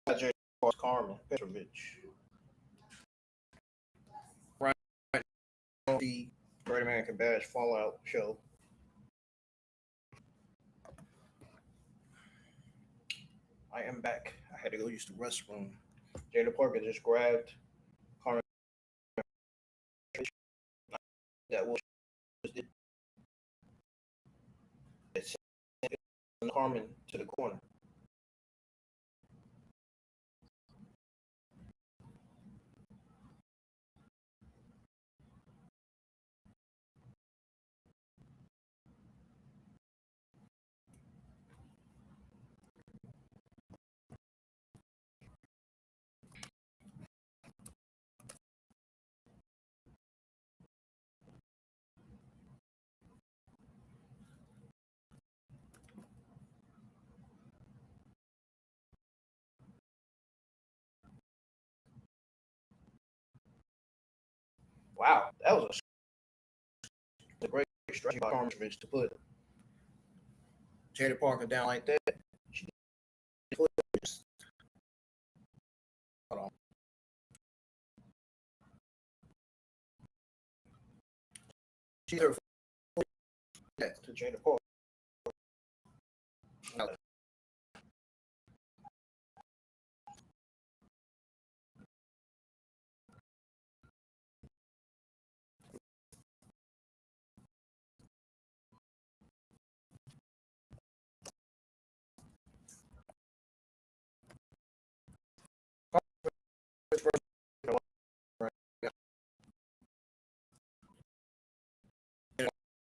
Jaida Parker, Karmen Petrovic. Right on the Great American Bash Fallout show. I am back. I had to go use the restroom. Jaida Parker just grabbed Karmen that was it sent Karmen to the corner. Wow, that was a great strategy by Karmen Petrovic to put Jaida Parker down like that. She put hold on. She her that to Jaida Parker.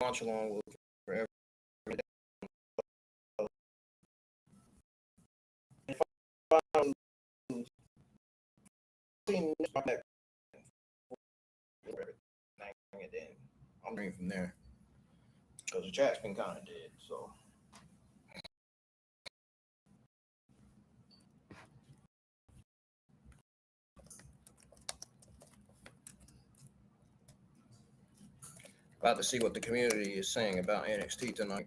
Launch along with forever. seen this back and then I'm reading from there because the chat's been kind of dead. So about to see what the community is saying about NXT tonight.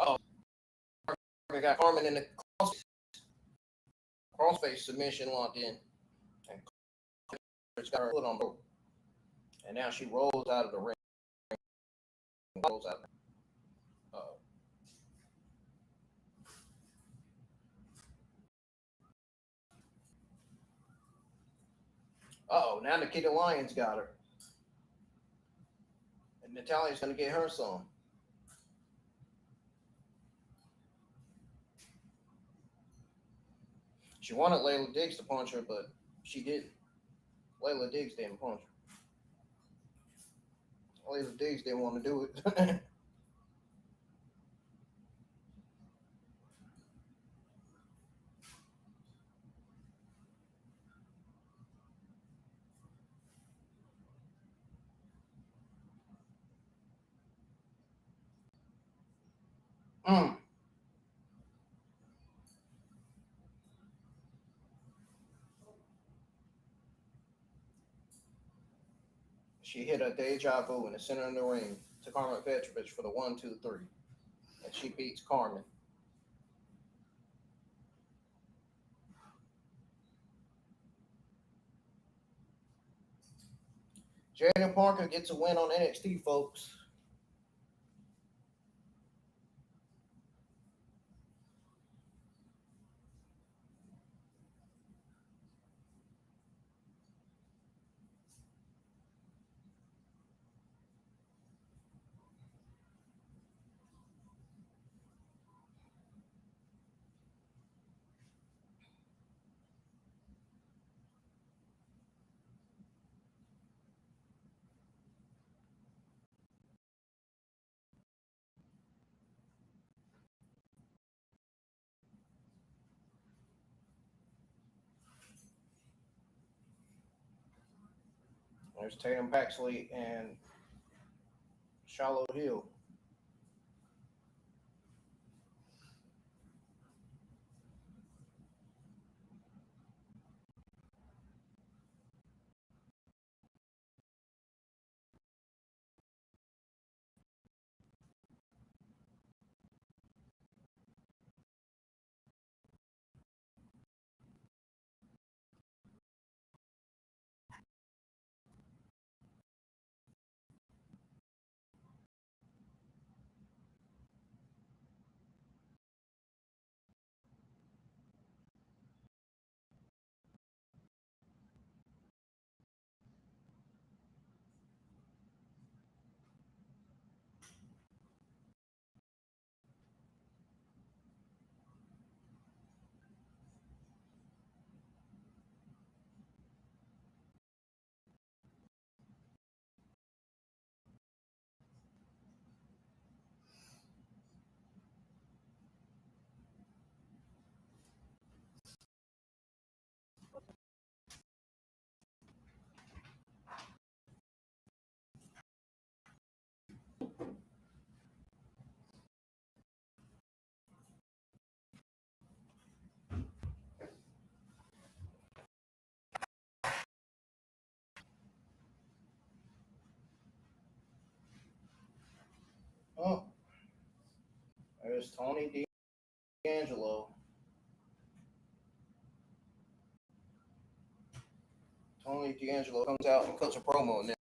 Oh, I got Karmen in the crossface submission locked in, and it's got her foot on Rook, and now she rolls out of the ring. Rolls out. Oh, now Nikita Lyons got her, and Natalia's gonna get her some. She wanted Layla Diggs to punch her, but she didn't. Layla Diggs didn't punch her. Layla Diggs didn't want to do it. mm. She hit a deja vu in the center of the ring to Karmen Petrovic for the 1-2-3, and she beats Karmen. Jaida Parker gets a win on NXT, folks. There's Tatum Paxley and Charlotte Hill. Oh, there's Tony D'Angelo. Tony D'Angelo comes out and cuts a promo, and then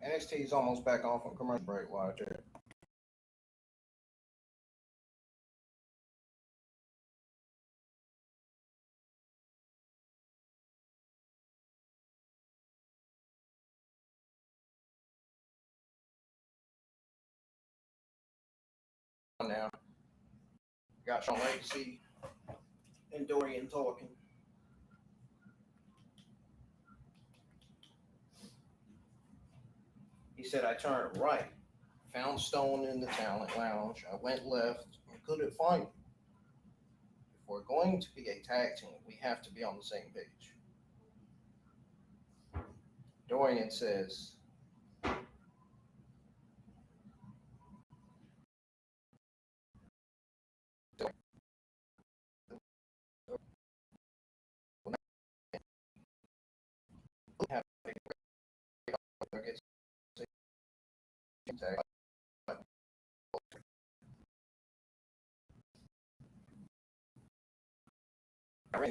NXT is almost back on from commercial break. Watch it. Now, got Sean Legacy and Dorian talking. He said, I turned right, found Stone in the talent lounge. I went left and couldn't find him. If we're going to be a tag team, we have to be on the same page. Dorian says,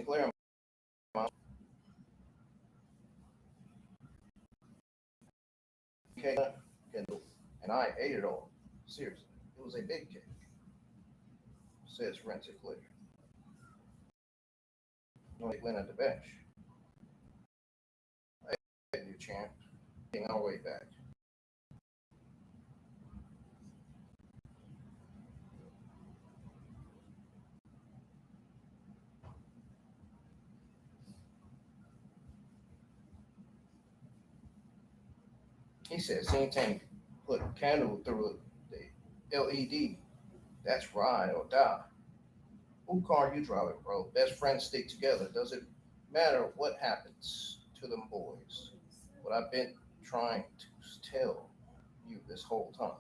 clear. And I ate it all. Seriously, it was a big cake, says Rented Clear. No, he went at the bench. I ate you, champ. Getting our way back. He said, same tank, put a candle through the LED. That's ride or die. Who car you driving, bro? Best friends stick together. Doesn't matter what happens to them boys. What I've been trying to tell you this whole time.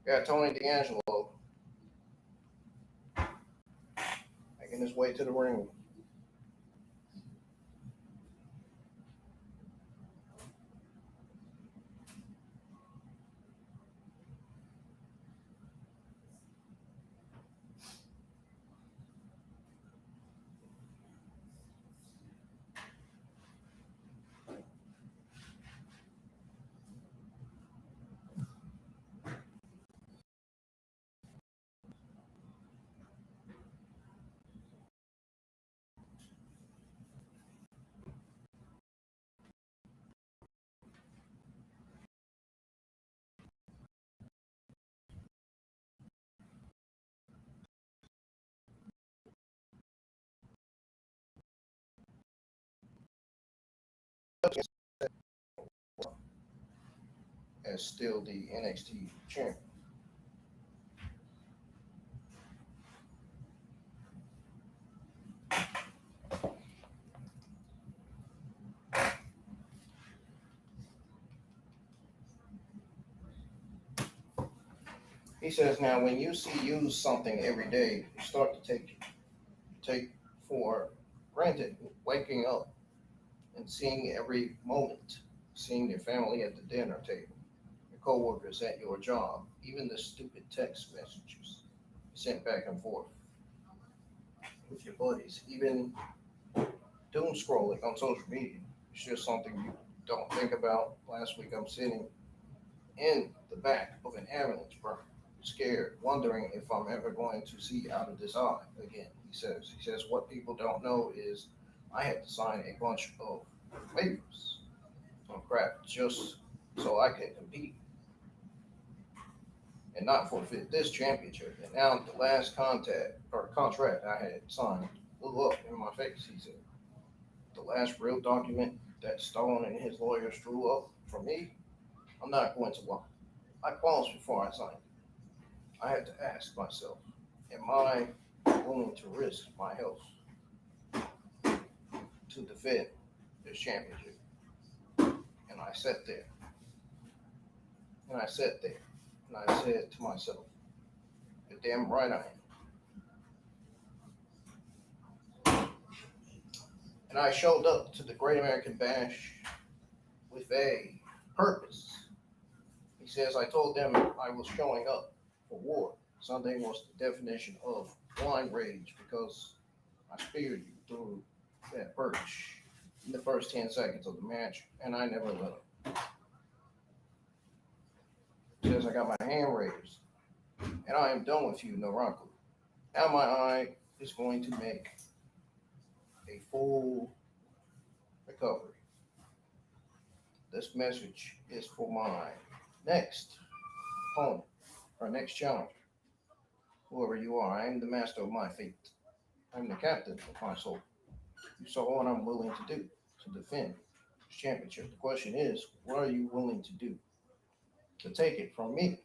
Got Tony D'Angelo making his way to the ring. As still the NXT champion. He says now when you use something every day, you start to take for granted waking up and seeing every moment, seeing your family at the dinner table, your coworkers at your job, even the stupid text messages sent back and forth with your buddies, even doom scrolling on social media. It's just something you don't think about. Last week I'm sitting in the back of an ambulance, bro, scared, wondering if I'm ever going to see out of this eye again. He says what people don't know is I had to sign a bunch of waivers on crap just so I can compete and not forfeit this championship. And now the last contract I had signed blew up in my face. He said the last real document that Stone and his lawyers drew up for me. I'm not going to lie. I paused before I signed it. I had to ask myself, am I willing to risk my health to defend this championship? And I sat there. And I sat there. And I said to myself, you're damn right I am. And I showed up to the Great American Bash with a purpose. He says, I told them I was showing up for war. Sunday was the definition of blind rage because I speared you through that perch in the first 10 seconds of the match, and I never let up. Says I got my hand raised, and I am done with you, Naraku. Now my eye is going to make a full recovery. This message is for my next opponent, or next challenger. Whoever you are, I am the master of my fate. I'm the captain of my soul. You saw what I'm willing to do to defend this championship. The question is, what are you willing to do to take it from me?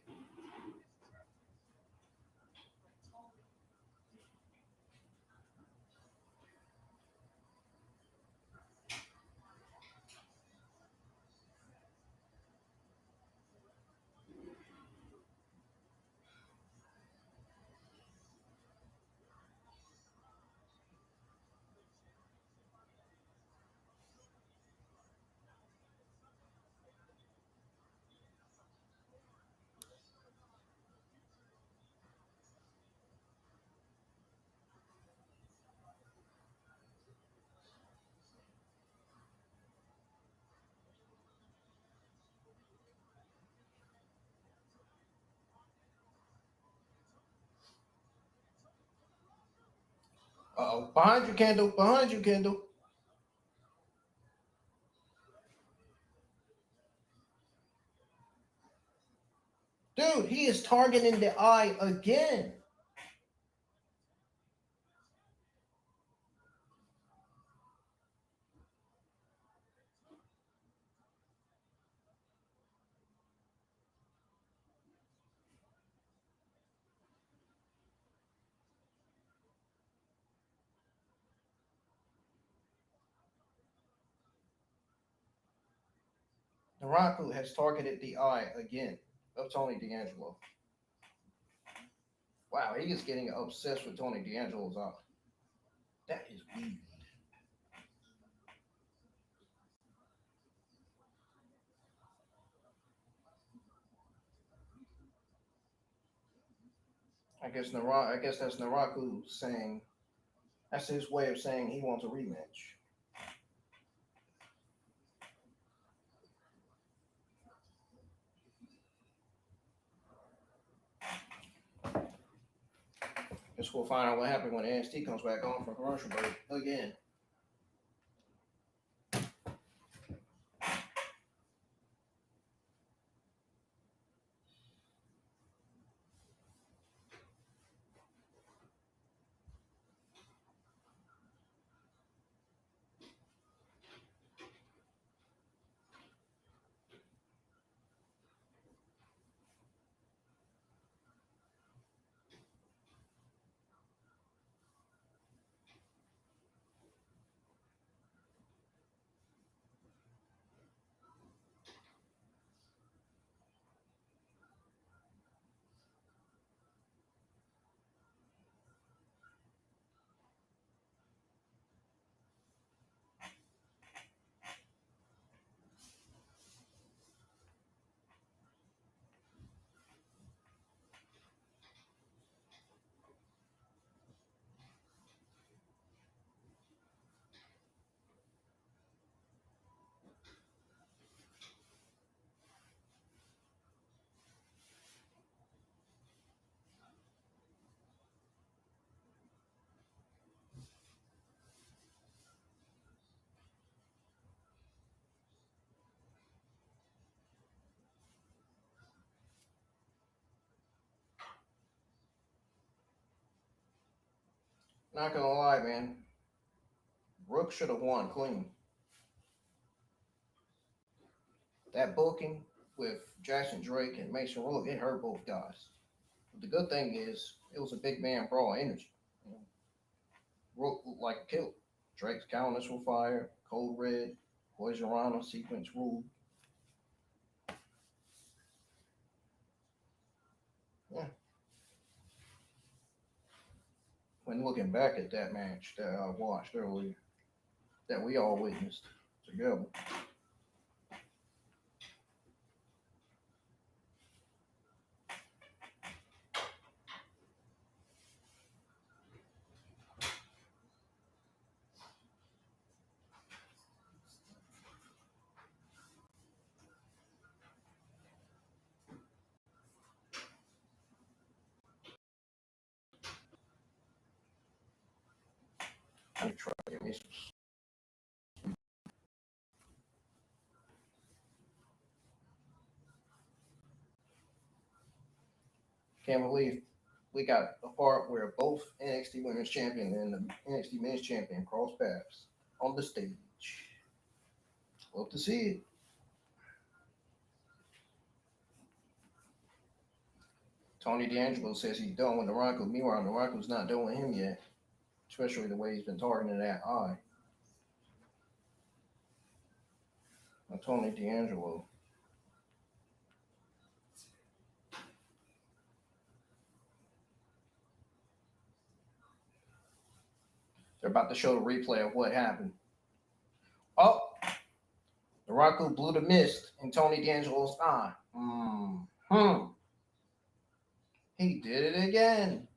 Uh-oh, behind you, Kendall. Behind you, Kendall. Dude, he is targeting the eye again. Naraku has targeted the eye again of Tony D'Angelo. Wow, he is getting obsessed with Tony D'Angelo's eye. That is weird. I guess that's Naraku saying that's his way of saying he wants a rematch. Guess we'll find out what happened when NXT comes back on for commercial break again. Not gonna lie, man. Rook should have won clean. That booking with Jackson Drake and Mason Rook, it hurt both guys. But the good thing is, it was a big man brawl energy. You know, Rook looked like a killer. Drake's counters were fire, cold red, Poison Rhino sequence ruled. Yeah. When looking back at that match that I watched earlier, that we all witnessed together, Try to get me some. Can't believe we got a part where both NXT Women's Champion and the NXT Men's Champion cross paths on the stage. Love to see it. Tony D'Angelo says he's done with Naranko. Meanwhile, Naranko's not done with him yet, especially the way he's been targeting that eye. Now, Tony D'Angelo. They're about to show the replay of what happened. Oh, Naranko blew the mist in Tony D'Angelo's eye. He did it again.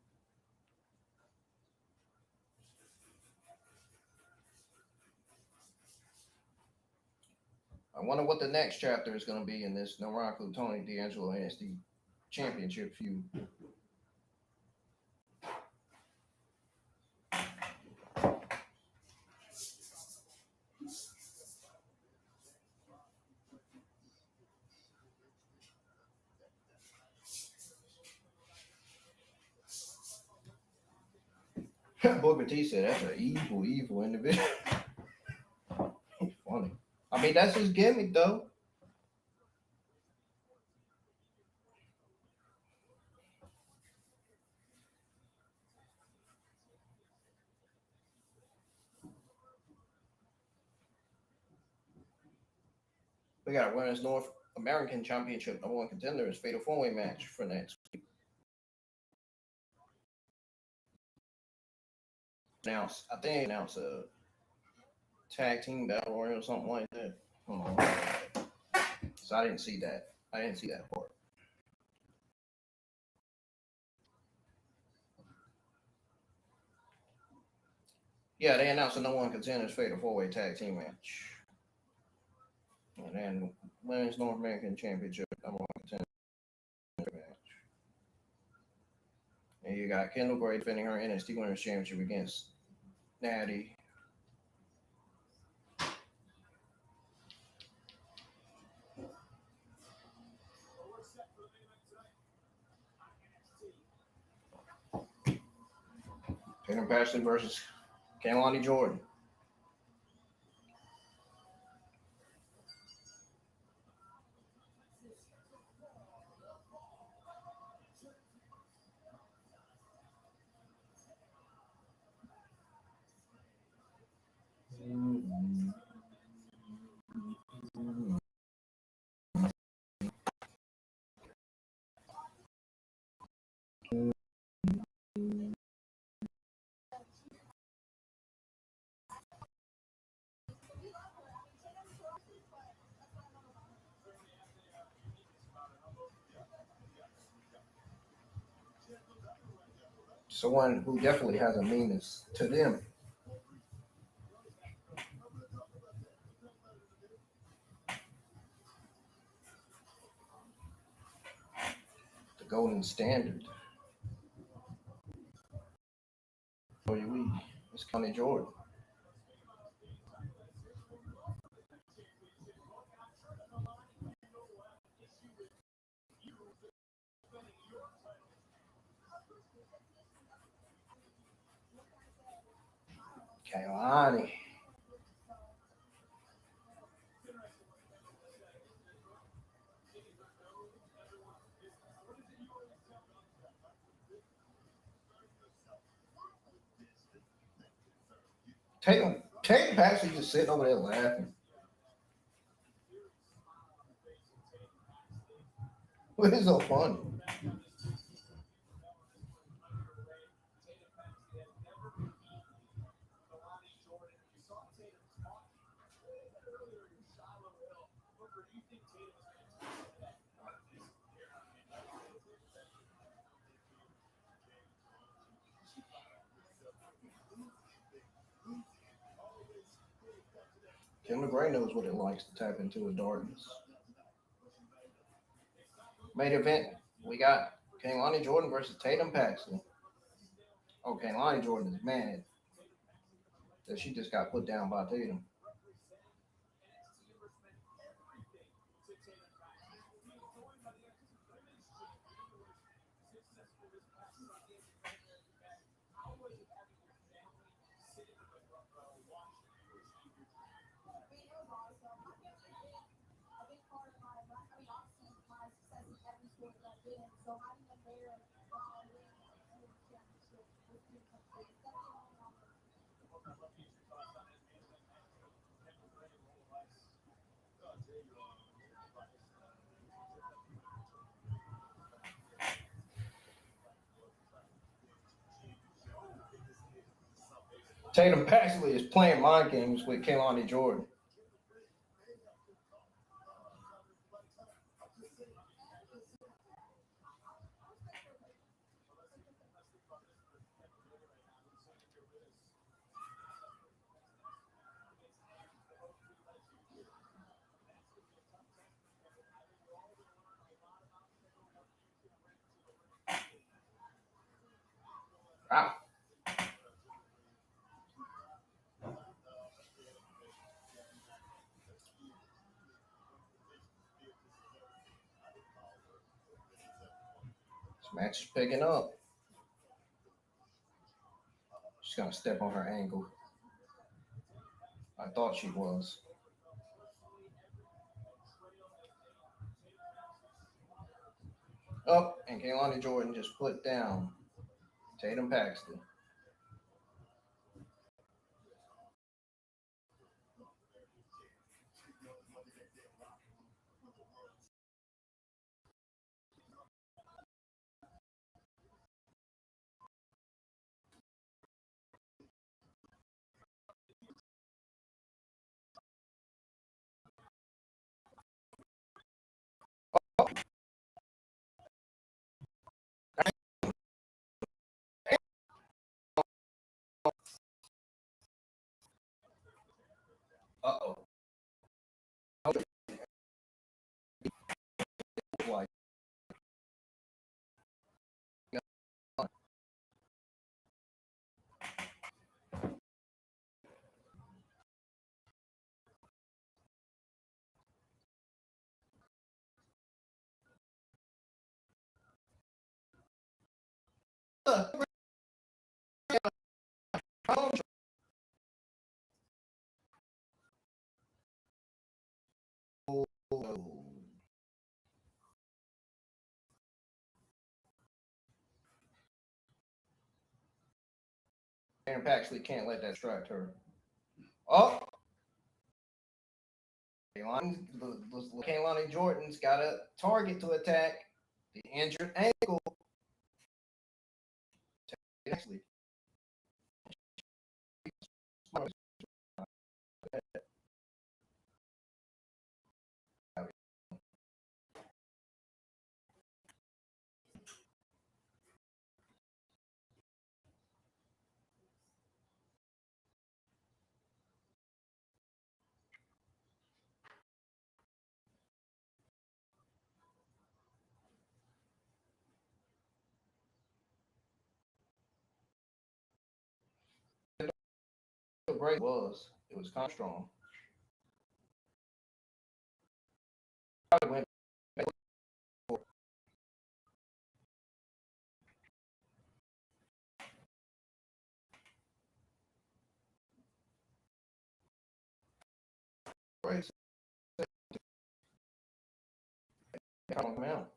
I wonder what the next chapter is going to be in this Naranko Tony D'Angelo NXT Championship feud. Booker T said that's an evil individual. Funny. I mean, that's his gimmick, though. We got a Women's North American Championship #1 contenders fatal 4-way match for next week. I think they announced a tag team battle royal or something like that. So I didn't see that. I didn't see that part. Yeah, they announced a #1 contenders fatal 4-way tag team match. And then Women's North American Championship #1 contender match. And you got Kendall Gray defending her NXT Women's Championship against Natty. Tatum Paxton versus Kaylani Jordan. Someone who definitely has a meanness to them. The golden standard. It's Connie Jordan. Kaylani. Tatum Paxton just sitting over there laughing. What is so funny? Kim McGray knows what it likes to tap into his darkness. Main event, we got Kaylani Jordan versus Tatum Paxton. Oh, Kaylani Jordan is mad. that she just got put down by Tatum. Tatum Paxley is playing mind games with Kehlani Jordan. Wow. This match is picking up. She's going to step on her ankle. I thought she was. Oh, and Kehlani Jordan just put down Tatum Paxley. Uh-oh. Like, Tatum Paxley can't let that distract her. Oh! Kehlani Jordan's got a target to attack. The injured ankle. Actually. Great was. It was kind of strong. Great. Come out.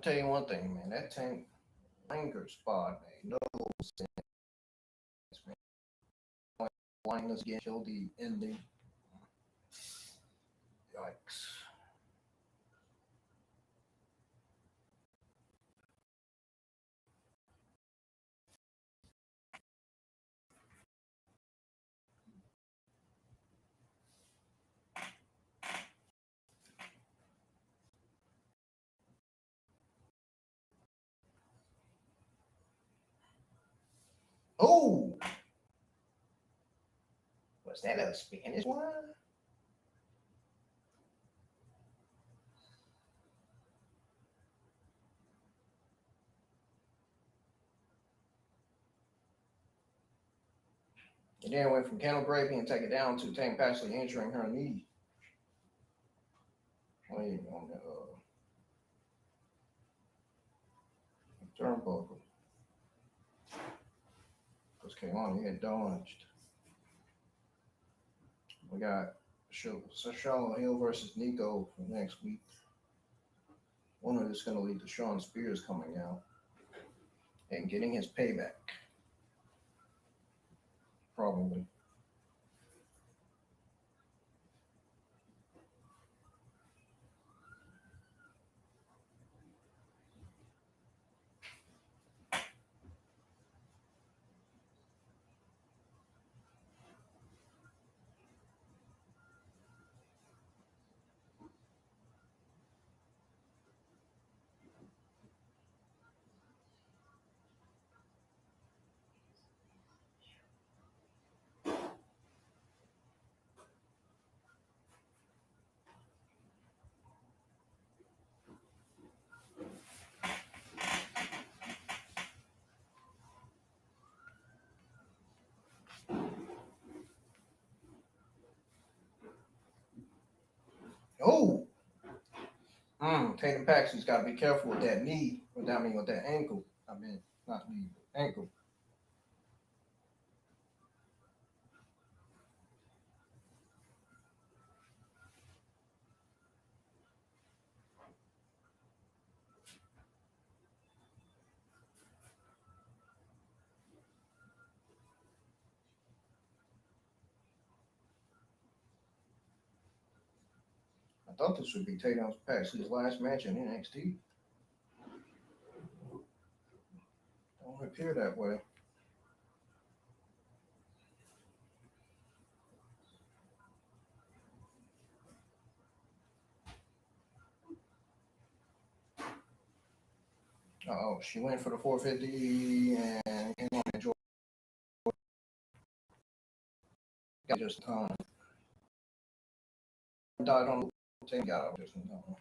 tell you one thing, man. That tank anchor spot made no sense, man. Blindness again killed the ending. Yikes. Oh, was that a Spanish one? And then went from candle breaking and take it down to Tank Paxley injuring her knee. Playing on the turnbuckle. Because Kaylani had dodged. We got Charlotte Hill versus Nico for next week. One of this going to lead to Sean Spears coming out and getting his payback. Probably. Oh, Tatum Paxley's got to be careful with that knee. With that ankle. I mean, not knee, but ankle. I thought this would be Tatum Paxley's last match in NXT. Don't appear that way. Oh, she went for the 450 and came on and enjoyed. Got just time. Died on the team. Got out just in time.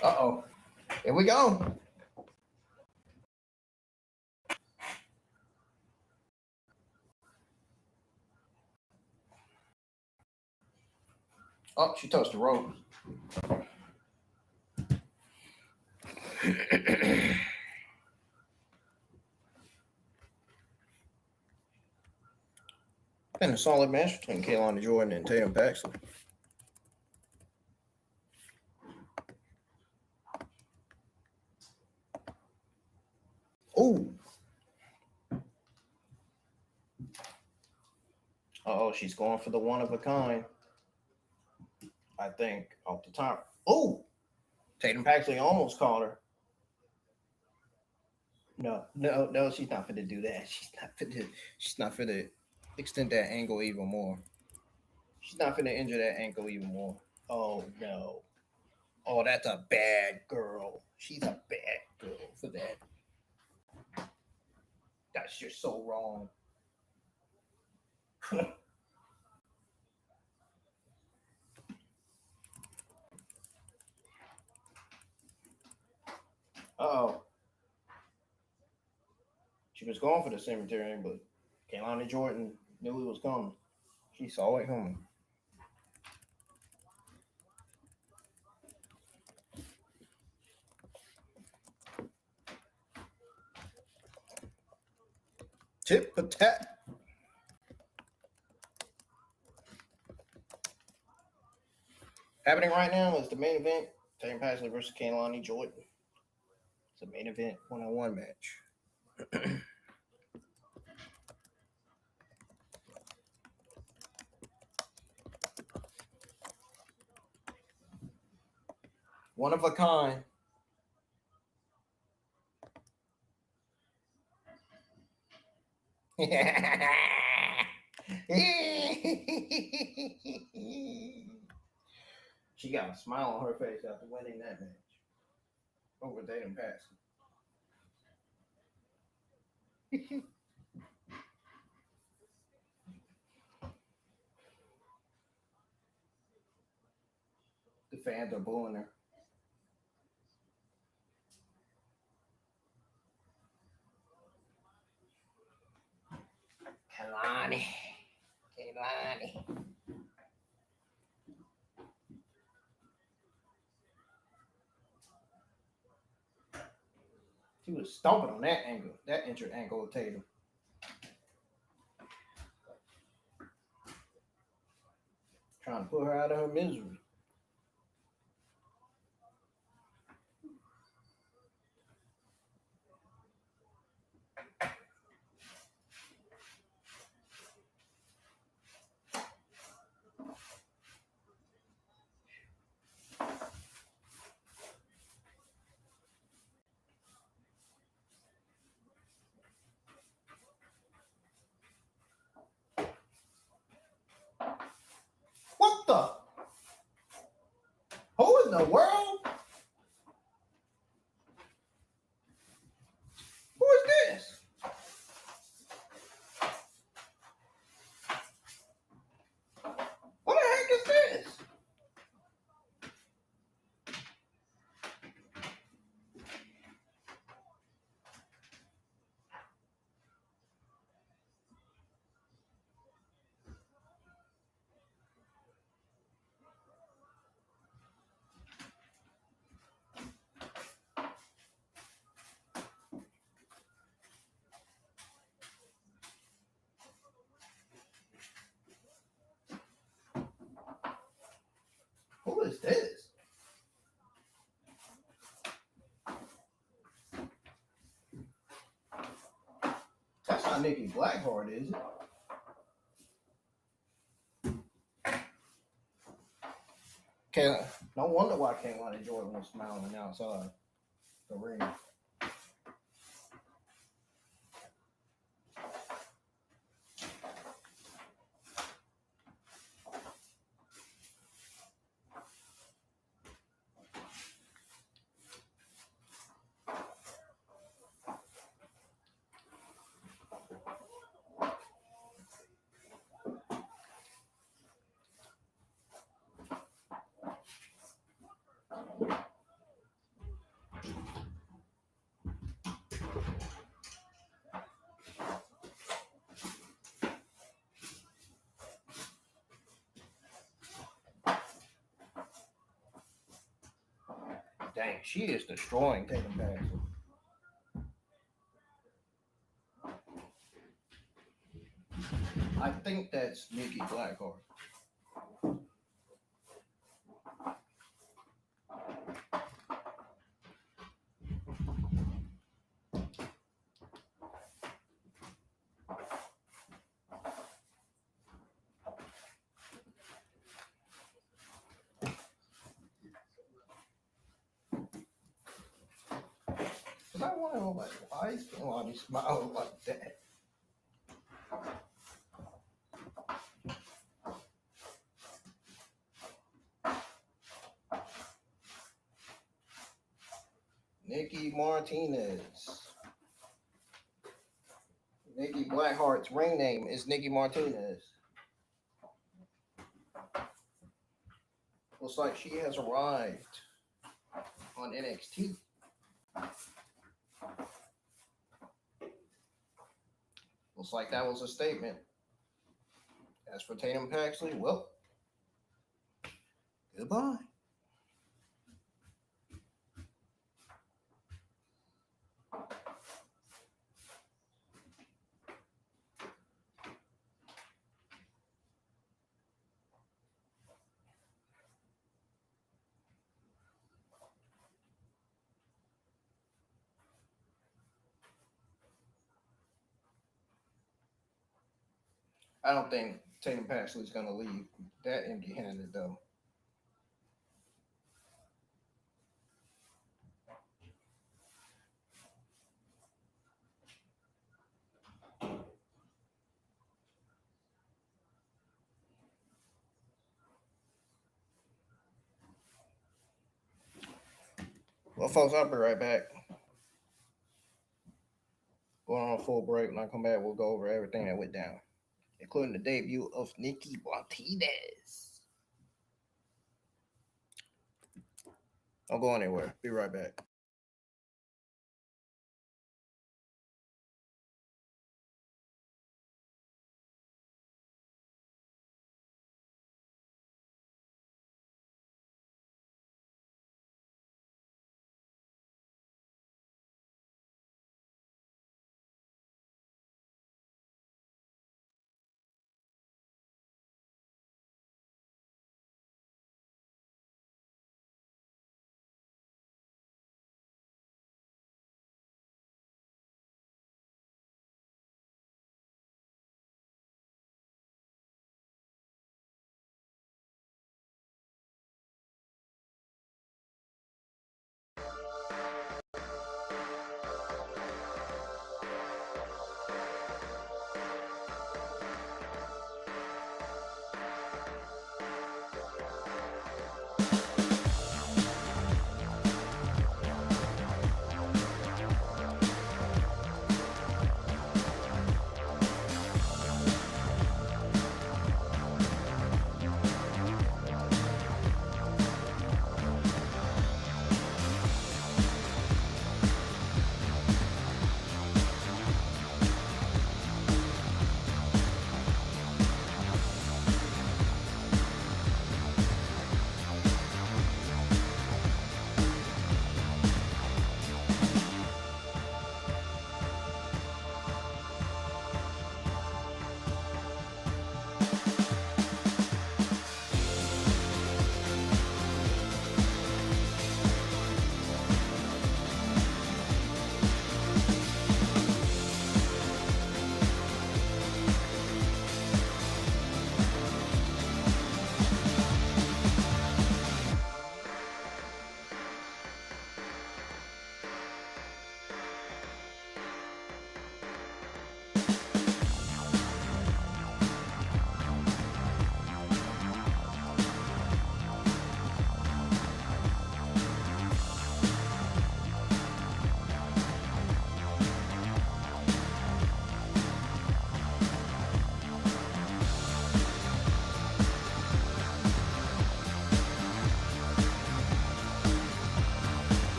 Uh-oh. Here we go. Oh, she touched the rope. Been a solid match between Kaylani Jordan and Tatum Paxley. Oh. Oh, she's going for the one of a kind. I think, off the top. Oh, Tatum Paxley almost caught her. No, she's not finna do that. She's not finna extend that angle even more. She's not finna injure that ankle even more. Oh no. Oh, that's a bad girl. She's a bad girl for that. That's just so wrong. Oh. She was going for the cemetery, but Kaylani Jordan knew it was coming. She saw it coming. Tip for tat. Happening right now is the main event. Tatum Paxley versus Kaylani Jordan. It's a main event one-on-one match. One of a kind. She got a smile on her face after winning that match over Tatum Paxley. The fans are booing her. Kaylani. She was stomping on that angle, that injured ankle of Tatum. Trying to put her out of her misery. What the? Who in the world? Who is this? What the heck is this? Who is this? That's not Nikki Blackheart, is it? Okay, no wonder why Kaylani Jordan was smiling outside the ring. Dang, she is destroying Tatum Paxley. I think that's Nikki Blackheart. Cause I want to know, like, why is Finley smiling like that? Nikki Martinez. Nikki Blackheart's ring name is Nikki Martinez. Looks like she has arrived on NXT. Looks like that was a statement. As for Tatum Paxley, well, goodbye. I don't think Tatum Paxley's going to leave that empty handed, though. Well, folks, I'll be right back. Going on a full break. When I come back, we'll go over everything that went down, including the debut of Nikki Martinez. Don't go anywhere. Be right back.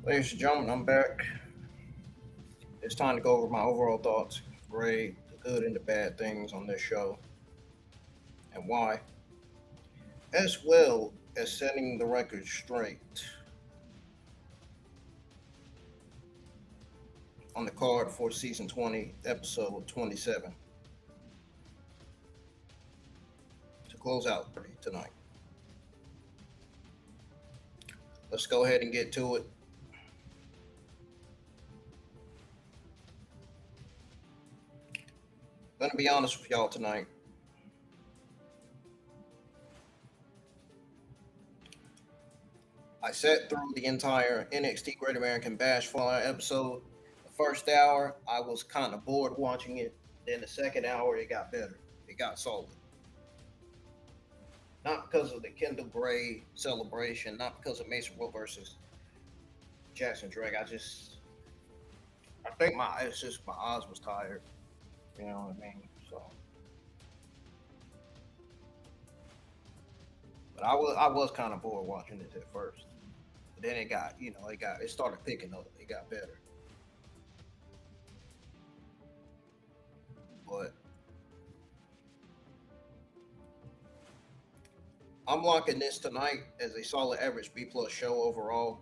Ladies and gentlemen, I'm back. It's time to go over my overall thoughts, grade the good and the bad things on this show, and why, as well as setting the record straight on the card for season 20, episode 27, to close out tonight. Let's go ahead and get to it. I'm gonna be honest with y'all tonight. I sat through the entire NXT Great American Bash Flyer episode. The first hour, I was kind of bored watching it. Then the second hour, it got better. It got solid. Not because of the Kendall Gray celebration, not because of Mason Will versus Jackson Drake. I think it's just my eyes was tired. You know what I mean? So, but I was kind of bored watching it at first. But then it started picking up. It got better. But I'm locking this tonight as a solid average B plus show overall.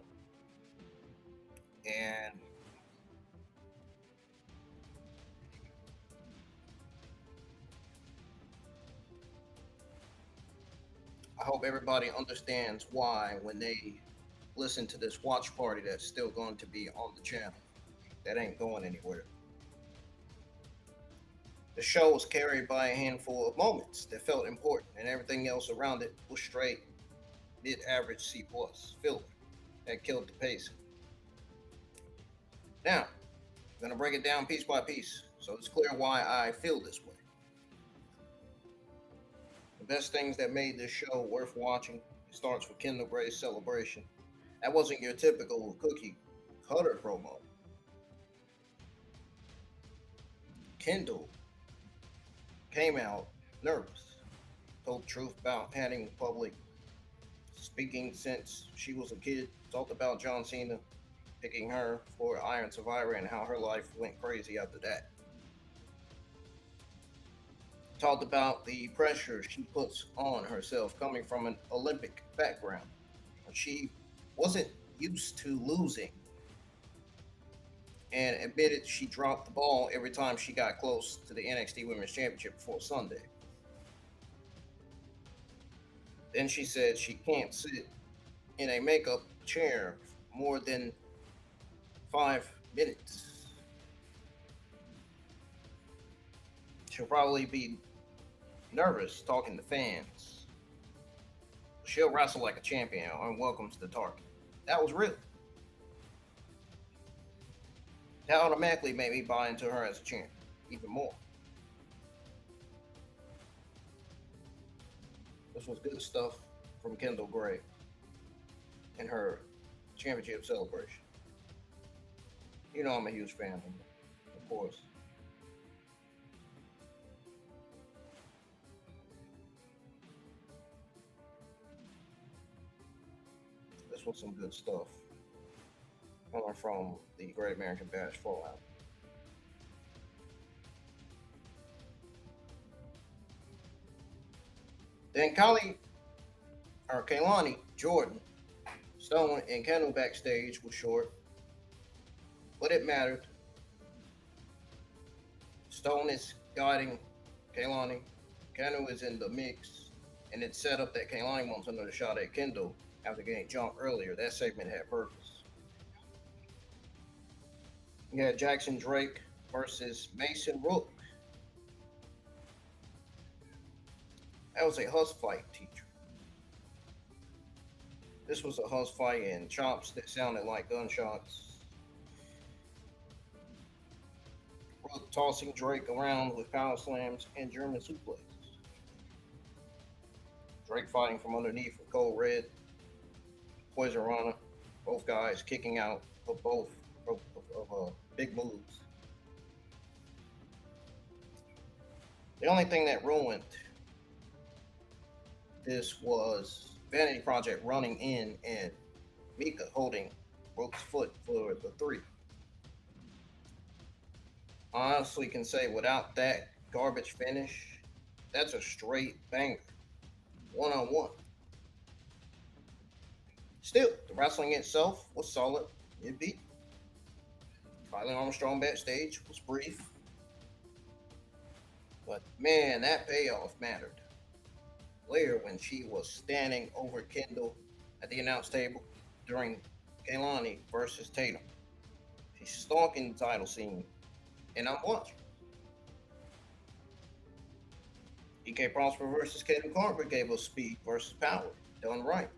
And I hope everybody understands why when they listen to this watch party that's still going to be on the channel. That ain't going anywhere. The show was carried by a handful of moments that felt important, and everything else around it was straight mid-average C plus filler that killed the pace. Now, I'm gonna break it down piece by piece, so it's clear why I feel this way. The best things that made this show worth watching starts with Kendall Gray's celebration. That wasn't your typical cookie cutter promo. Kendall came out nervous, told the truth about handling public speaking since she was a kid, talked about John Cena picking her for Iron Survivor and how her life went crazy after that. Talked about the pressure she puts on herself coming from an Olympic background. She wasn't used to losing and admitted she dropped the ball every time she got close to the NXT Women's Championship before Sunday. Then she said she can't sit in a makeup chair more than 5 minutes. She'll probably be nervous talking to fans. She'll wrestle like a champion and welcomes the target. That was real. That automatically made me buy into her as a champion even more. This was good stuff from Kendall Gray and her championship celebration. You know I'm a huge fan of course. This was some good stuff coming from the Great American Bash Fallout. Then Kaylani Jordan, Stone, and Kendall backstage was short, but it mattered. Stone is guiding Kaylani. Kendall is in the mix, and it's set up that Kaylani wants another shot at Kendall after getting jumped earlier. That segment had purpose. You had Jackson Drake versus Mason Rook. That was a huss fight, teacher. This was a huss fight and chops that sounded like gunshots. Rook tossing Drake around with power slams and German suplexes. Drake fighting from underneath with Code Red, Poison Rana, both guys kicking out of both big moves. The only thing that ruined this was Vanity Project running in and Mika holding Rook's foot for the 3. I honestly can say without that garbage finish, that's a straight banger. 1-on-1. Still, the wrestling itself was solid. It beat. Filing Armstrong backstage was brief. But man, that payoff mattered. Later, when she was standing over Kendall at the announce table during Galeno versus Tatum, she's stalking the title scene, and I'm watching. EK Prosper versus Kevin Carter gave us speed versus power, done right.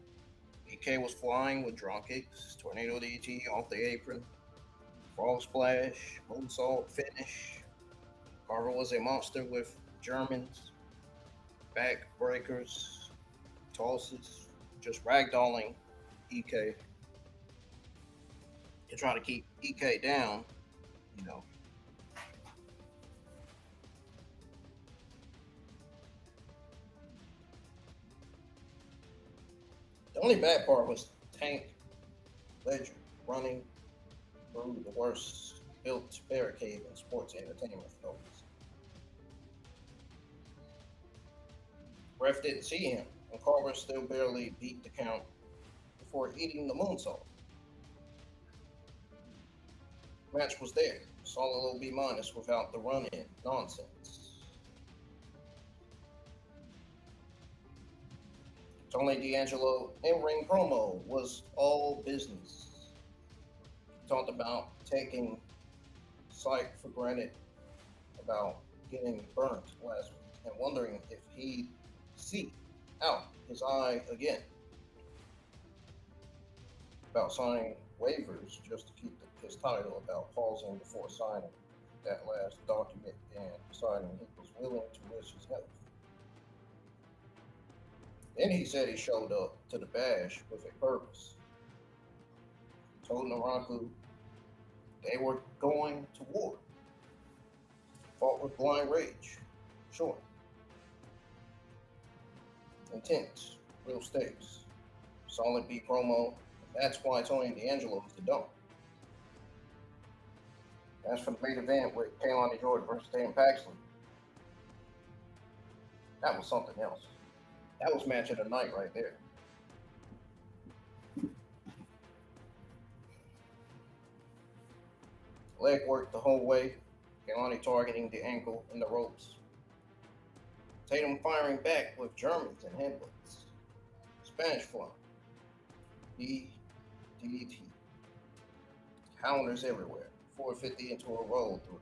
EK was flying with drop kicks, tornado DT off the apron, frog splash, moonsault finish. Carver was a monster with Germans, back breakers, tosses, just ragdolling EK to try to keep EK down, you know. The only bad part was Tank Ledger running through the worst built barricade in sports entertainment films. Ref didn't see him, and Carver still barely beat the count before eating the moonsault. Match was there. Solid little B minus without the run in nonsense. Tony D'Angelo in-ring promo was all business. Talked about taking sight for granted about getting burnt last week and wondering if he'd see out his eye again. About signing waivers just to keep his title, about pausing before signing that last document and deciding he was willing to risk his health. Then he said he showed up to the bash with a purpose. He told Naraku they were going to war. Fought with blind rage. Sure. Intense. Real stakes. Solid B promo. That's why Tony D'Angelo is the dunk. As for the main event with Kaylani Jordan versus Dan Paxley, that was something else. That was match of the night right there. Leg work the whole way. Kaylani targeting the ankle and the ropes. Tatum firing back with Germans and headbutts. Spanish fly. DDT. Counters everywhere. 450 into a roll through.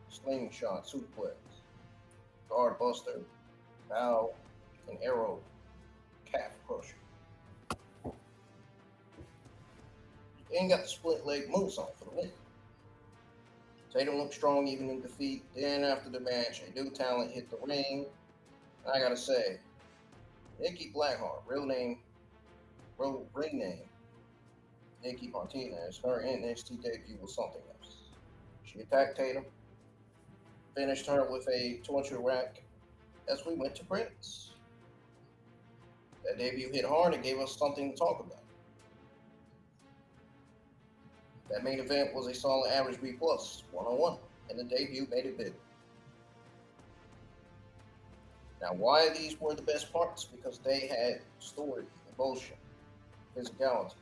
Slingshot suplex. Guard buster. Bow. An arrow. Calf crusher. Then got the split leg moonsault for the win. Tatum looked strong even in defeat. Then after the match, a new talent hit the ring. And I gotta say, Nikki Blackheart, ring name, Nikki Martinez, her NXT debut was something else. She attacked Tatum, finished her with a torture rack as we went to credits. That debut hit hard and gave us something to talk about. That main event was a solid average B+, 1-on-1, and the debut made it big. Now, why these were the best parts? Because they had story, emotion, physicality.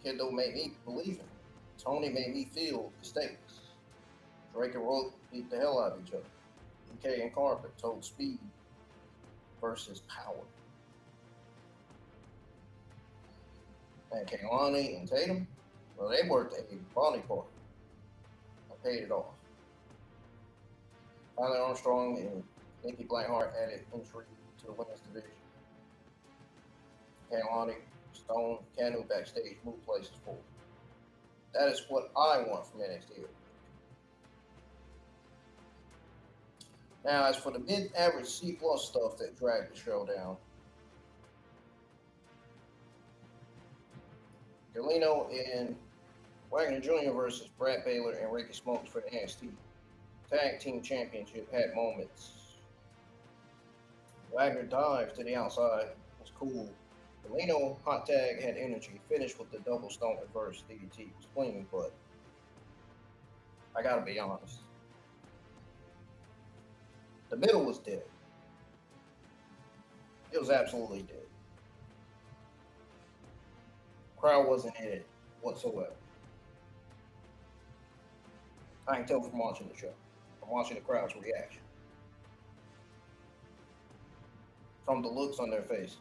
Kendall made me believe in it. Tony made me feel the stakes. Drake and Rook beat the hell out of each other. EK and Carpet told speed versus power. And Kaylani and Tatum, well, they worked a body part. I paid it off. Tyler Armstrong and Nikki Blackheart added intrigue to the women's division. Kaylani, Stone, Canu backstage move places forward. That is what I want from NXT. Now, as for the mid-average C+ stuff that dragged the show down, Galeno and Wagner Jr. versus Brad Baylor and Ricky Smokes for the NXT Tag Team Championship had moments. Wagner dived to the outside, was cool, Galeno hot tag had energy, finished with the double stone reverse DDT was clean, but I gotta be honest. The middle was dead. It was absolutely dead. Crowd wasn't in it whatsoever. I can tell from watching the show, from watching the crowd's reaction, from the looks on their faces.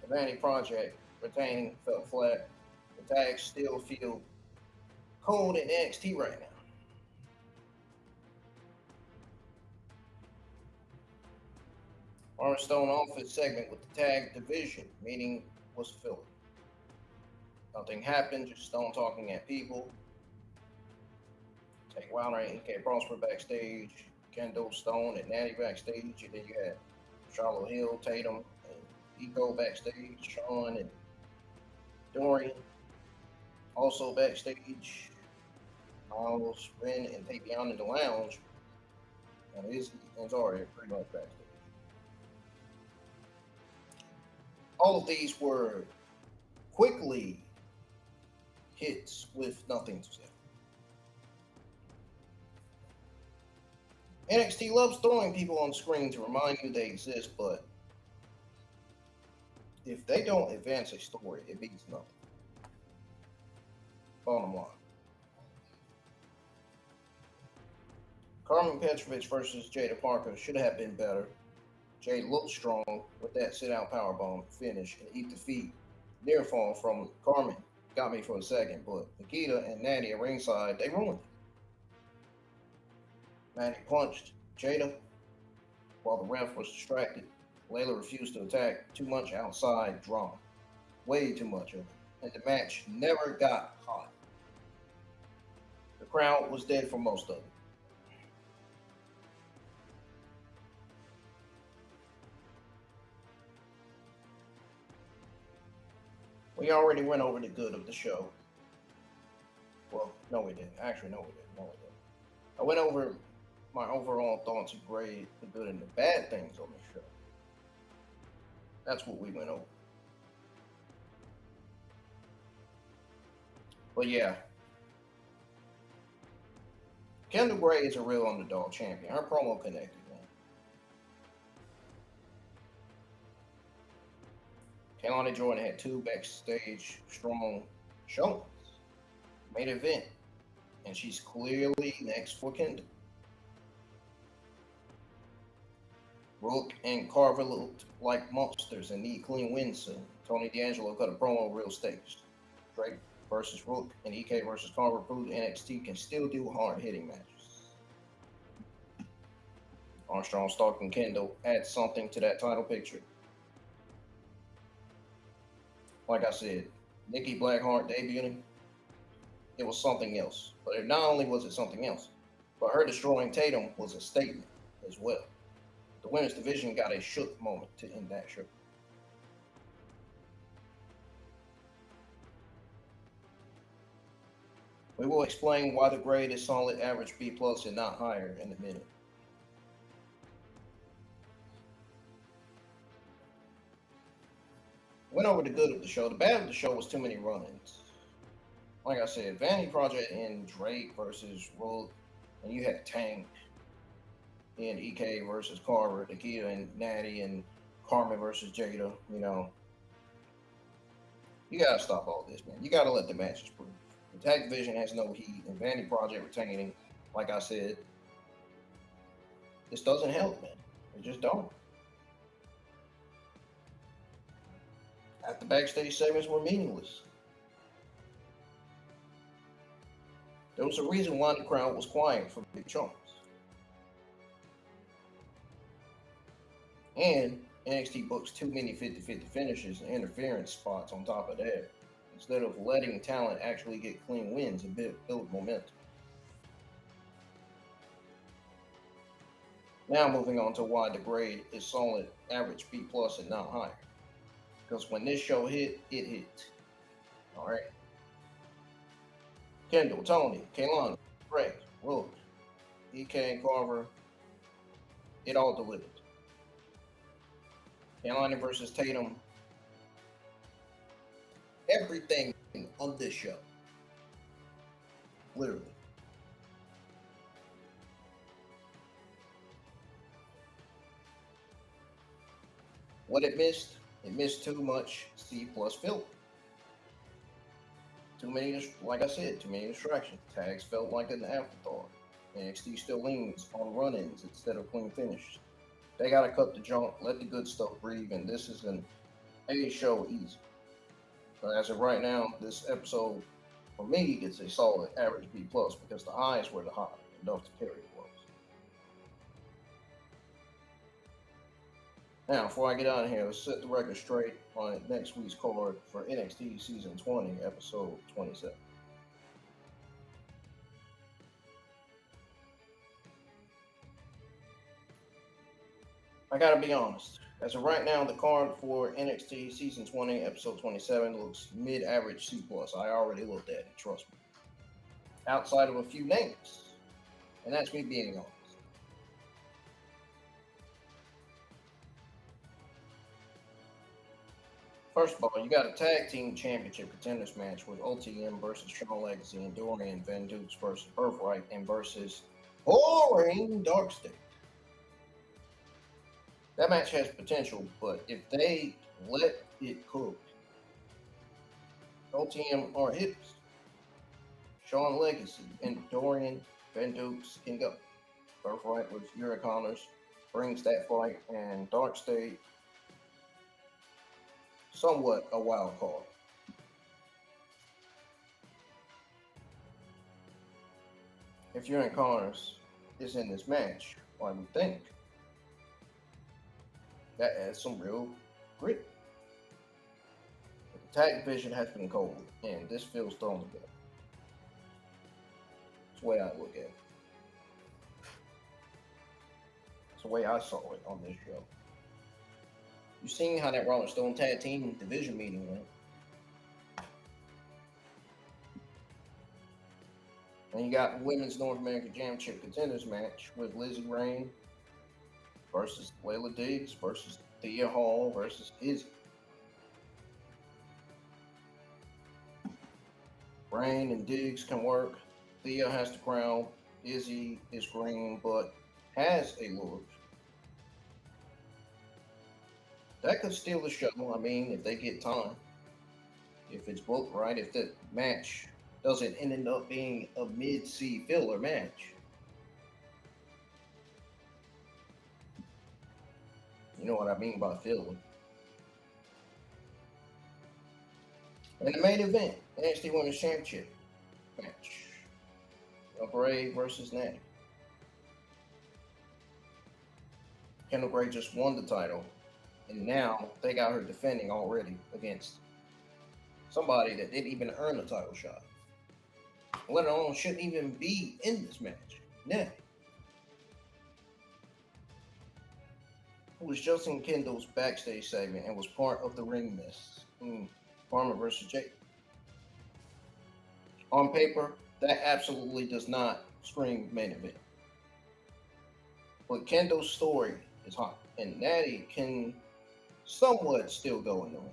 The Vanity Project retaining felt flat. The tags still feel cold in NXT right now. Armstone off his segment with the tag division, meaning was filler. Nothing happened, just Stone talking at people. Take Wagner and EK Prosper backstage, Kendo Stone and Natty backstage, and then you had Charlotte Hill, Tatum, and Hijo backstage, Sean and Dorian also backstage, Miles, Ren, and Tavion in the lounge, and Izzy and Zarya pretty much backstage. All of these were quickly hits with nothing to say. NXT loves throwing people on screen to remind you they exist, but if they don't advance a story, it means nothing. Bottom line. Karmen Petrovic versus Jaida Parker should have been better. Jade looked strong with that sit-out powerbomb finish and eat the feet. Near fall from Karmen got me for a second, but Nikita and Natty at ringside, they ruined it. Natty punched Jada while the ref was distracted. Layla refused to attack. Too much outside drama. Way too much of it. And the match never got hot. The crowd was dead for most of it. We already went over the good of the show. Well, no, we didn't. Actually, no, we didn't. No, we didn't. I went over my overall thoughts and grade the good and the bad things on the show. That's what we went over. But yeah, Kendall Gray is a real underdog champion. Her promo connected, man. Kelani Jordan had 2 backstage strong showings. Main event. And she's clearly next for Kendall. Rook and Carver looked like monsters and need clean wins soon. Tony D'Angelo cut a promo real stakes. Drake versus Rook and EK versus Carver proved NXT can still do hard-hitting matches. Armstrong, Stark, and Kendall add something to that title picture. Like I said, Nikki Blackheart debuting, it was something else. But not only was it something else, but her destroying Tatum was a statement as well. The women's division got a shook moment to end that show. We will explain why the grade is solid average B plus and not higher in a minute. Went over the good of the show. The bad of the show was too many run-ins. Like I said, Vanity Project and Drake versus Rook, and you had Tank and EK versus Carver, Nikita and Natty, and Karmen versus Jada. You know, you gotta stop all this, man. You gotta let the matches prove. The tag division has no heat, and Vanity Project retaining, like I said, this doesn't help, man. It just don't. The backstage segments were meaningless. There was a reason why the crowd was quiet for big chunks. And NXT books too many 50-50 finishes and interference spots on top of that, instead of letting talent actually get clean wins and build momentum. Now moving on to why the grade is solid, average B plus and not higher. Because when this show hit, it hit. Alright. Kendall, Tony, Kaylani, Greg, Rook, EK and Carver, it all delivered. Carolina versus Tatum. Everything on this show. Literally. What it missed too much C plus fill. Too many, like I said, too many distractions. Tags felt like an afterthought. NXT still leans on run-ins instead of clean finishes. They gotta cut the junk, let the good stuff breathe, and this is an A show easy. But as of right now, this episode for me gets a solid average B plus because the highs were the high, enough to carry the lows. Now, before I get out of here, let's set the record straight on next week's card for NXT Season 20, Episode 27. I gotta be honest. As of right now, the card for NXT Season 20, Episode 27 looks mid-average C+. I already looked at it, trust me. Outside of a few names. And that's me being honest. First of all, you got a tag team championship contenders match with OTM versus Shawn Legacy and Dorian Van Dukes versus Birthright and versus boring Dark State. That match has potential, but if they let it cook, OTM are hitters. Shawn Legacy and Dorian Van Dukes can go. Birthright with Yuri Connors brings that fight, and Dark State somewhat a wild card. If Yuri Connors is in this match, I would think that adds some real grit. But the tag division has been cold, and this feels thrown together. That's the way I look at it. That's the way I saw it on this show. You seen how that Rolling Stone tag team division meeting went. And you got Women's North American Championship contenders match with Lizzie Rain versus Layla Diggs versus Thea Hall versus Izzy. Rain and Diggs can work. Thea has the crown. Izzy is green, but has a look. That could steal the show. I mean, if they get time, if it's booked right, if the match doesn't end up being a mid-C filler match. You know what I mean by filler. And the main event, NXT Women's Championship match. Bray versus Natty. Kendall Gray just won the title, and now they got her defending already against somebody that didn't even earn a title shot, let alone shouldn't even be in this match. Natty, who was just in Kendall's backstage segment and was part of the ring miss. Farmer versus Jake. On paper, that absolutely does not scream main event. But Kendall's story is hot, and Natty can somewhat still go in the ring.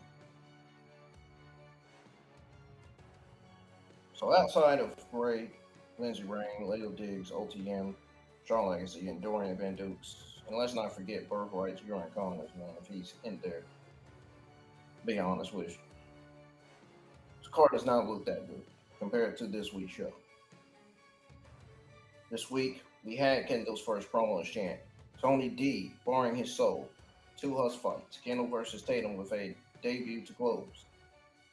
So outside of Bray, Lindsey Rain, Leo Diggs, OTM, Shawn Legacy, and Dorian Van Dukes, and let's not forget Birthright's Uriah Connors, man, if he's in there. Be honest with you. This card does not look that good compared to this week's show. This week, we had Kendall's first promo as champ. Tony D, barring his soul. 2 Huss fights. Kendall versus Tatum with a debut to close.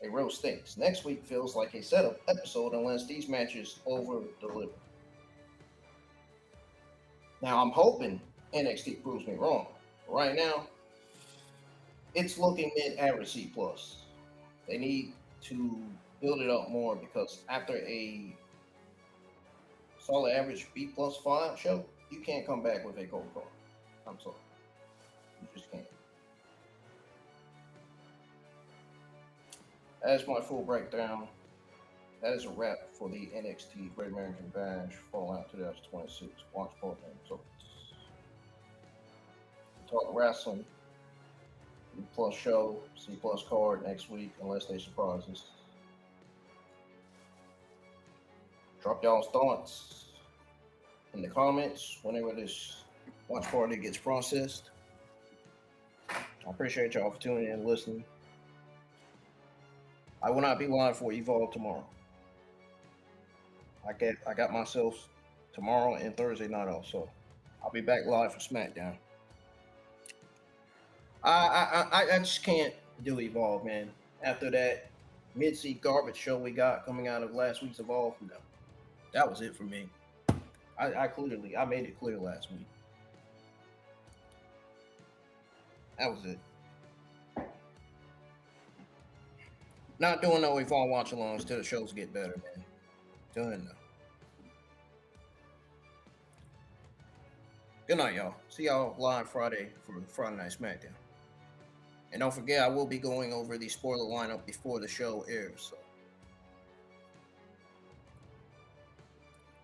A real stinks. Next week feels like a setup episode unless these matches over-deliver. Now, I'm hoping NXT proves me wrong. Right now, it's looking mid-average C+. They need to build it up more because after a solid average B plus 5 show, you can't come back with a cold card. I'm sorry. You just can't. That is my full breakdown. That is a wrap for the NXT Great American Bash Fallout 2026. Watch both results. Talk wrestling plus show, C plus card next week, unless they surprise us. Drop y'all's thoughts in the comments whenever this watch party gets processed. I appreciate y'all for tuning in and listening. I will not be live for Evolve tomorrow. I got myself tomorrow and Thursday night off, so I'll be back live for SmackDown. I just can't do Evolve, man. After that mid-seat garbage show we got coming out of last week's Evolve, no, that was it for me. I made it clear last week. That was it. Not doing no Evolve watch-alongs till the shows get better, man. Doing no. Good night, y'all. See y'all live Friday for Friday Night SmackDown. And don't forget, I will be going over the spoiler lineup before the show airs. So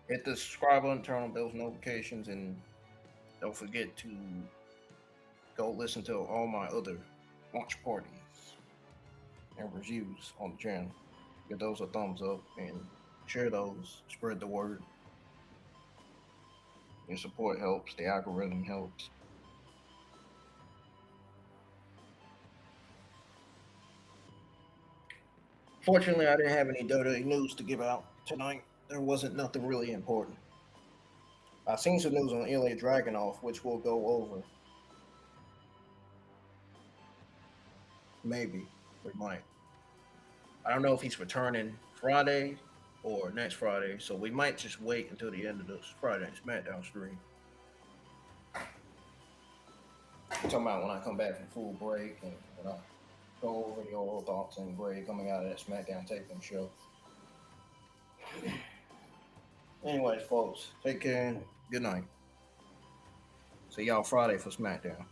hit the subscribe button, turn on those notifications, and don't forget to go listen to all my other watch parties and reviews on the channel. Give those a thumbs up and share those. Spread the word. Your support helps. The algorithm helps. Fortunately, I didn't have any WWE news to give out tonight. There wasn't nothing really important. I've seen some news on Ilya Dragunov, which we'll go over. Maybe. We might. I don't know if he's returning Friday or next Friday, so we might just wait until the end of this Friday SmackDown stream. I'm talking about when I come back from full break and when I go over the old thoughts and break coming out of that SmackDown taping show. Anyways, folks, take care and good night. See y'all Friday for SmackDown.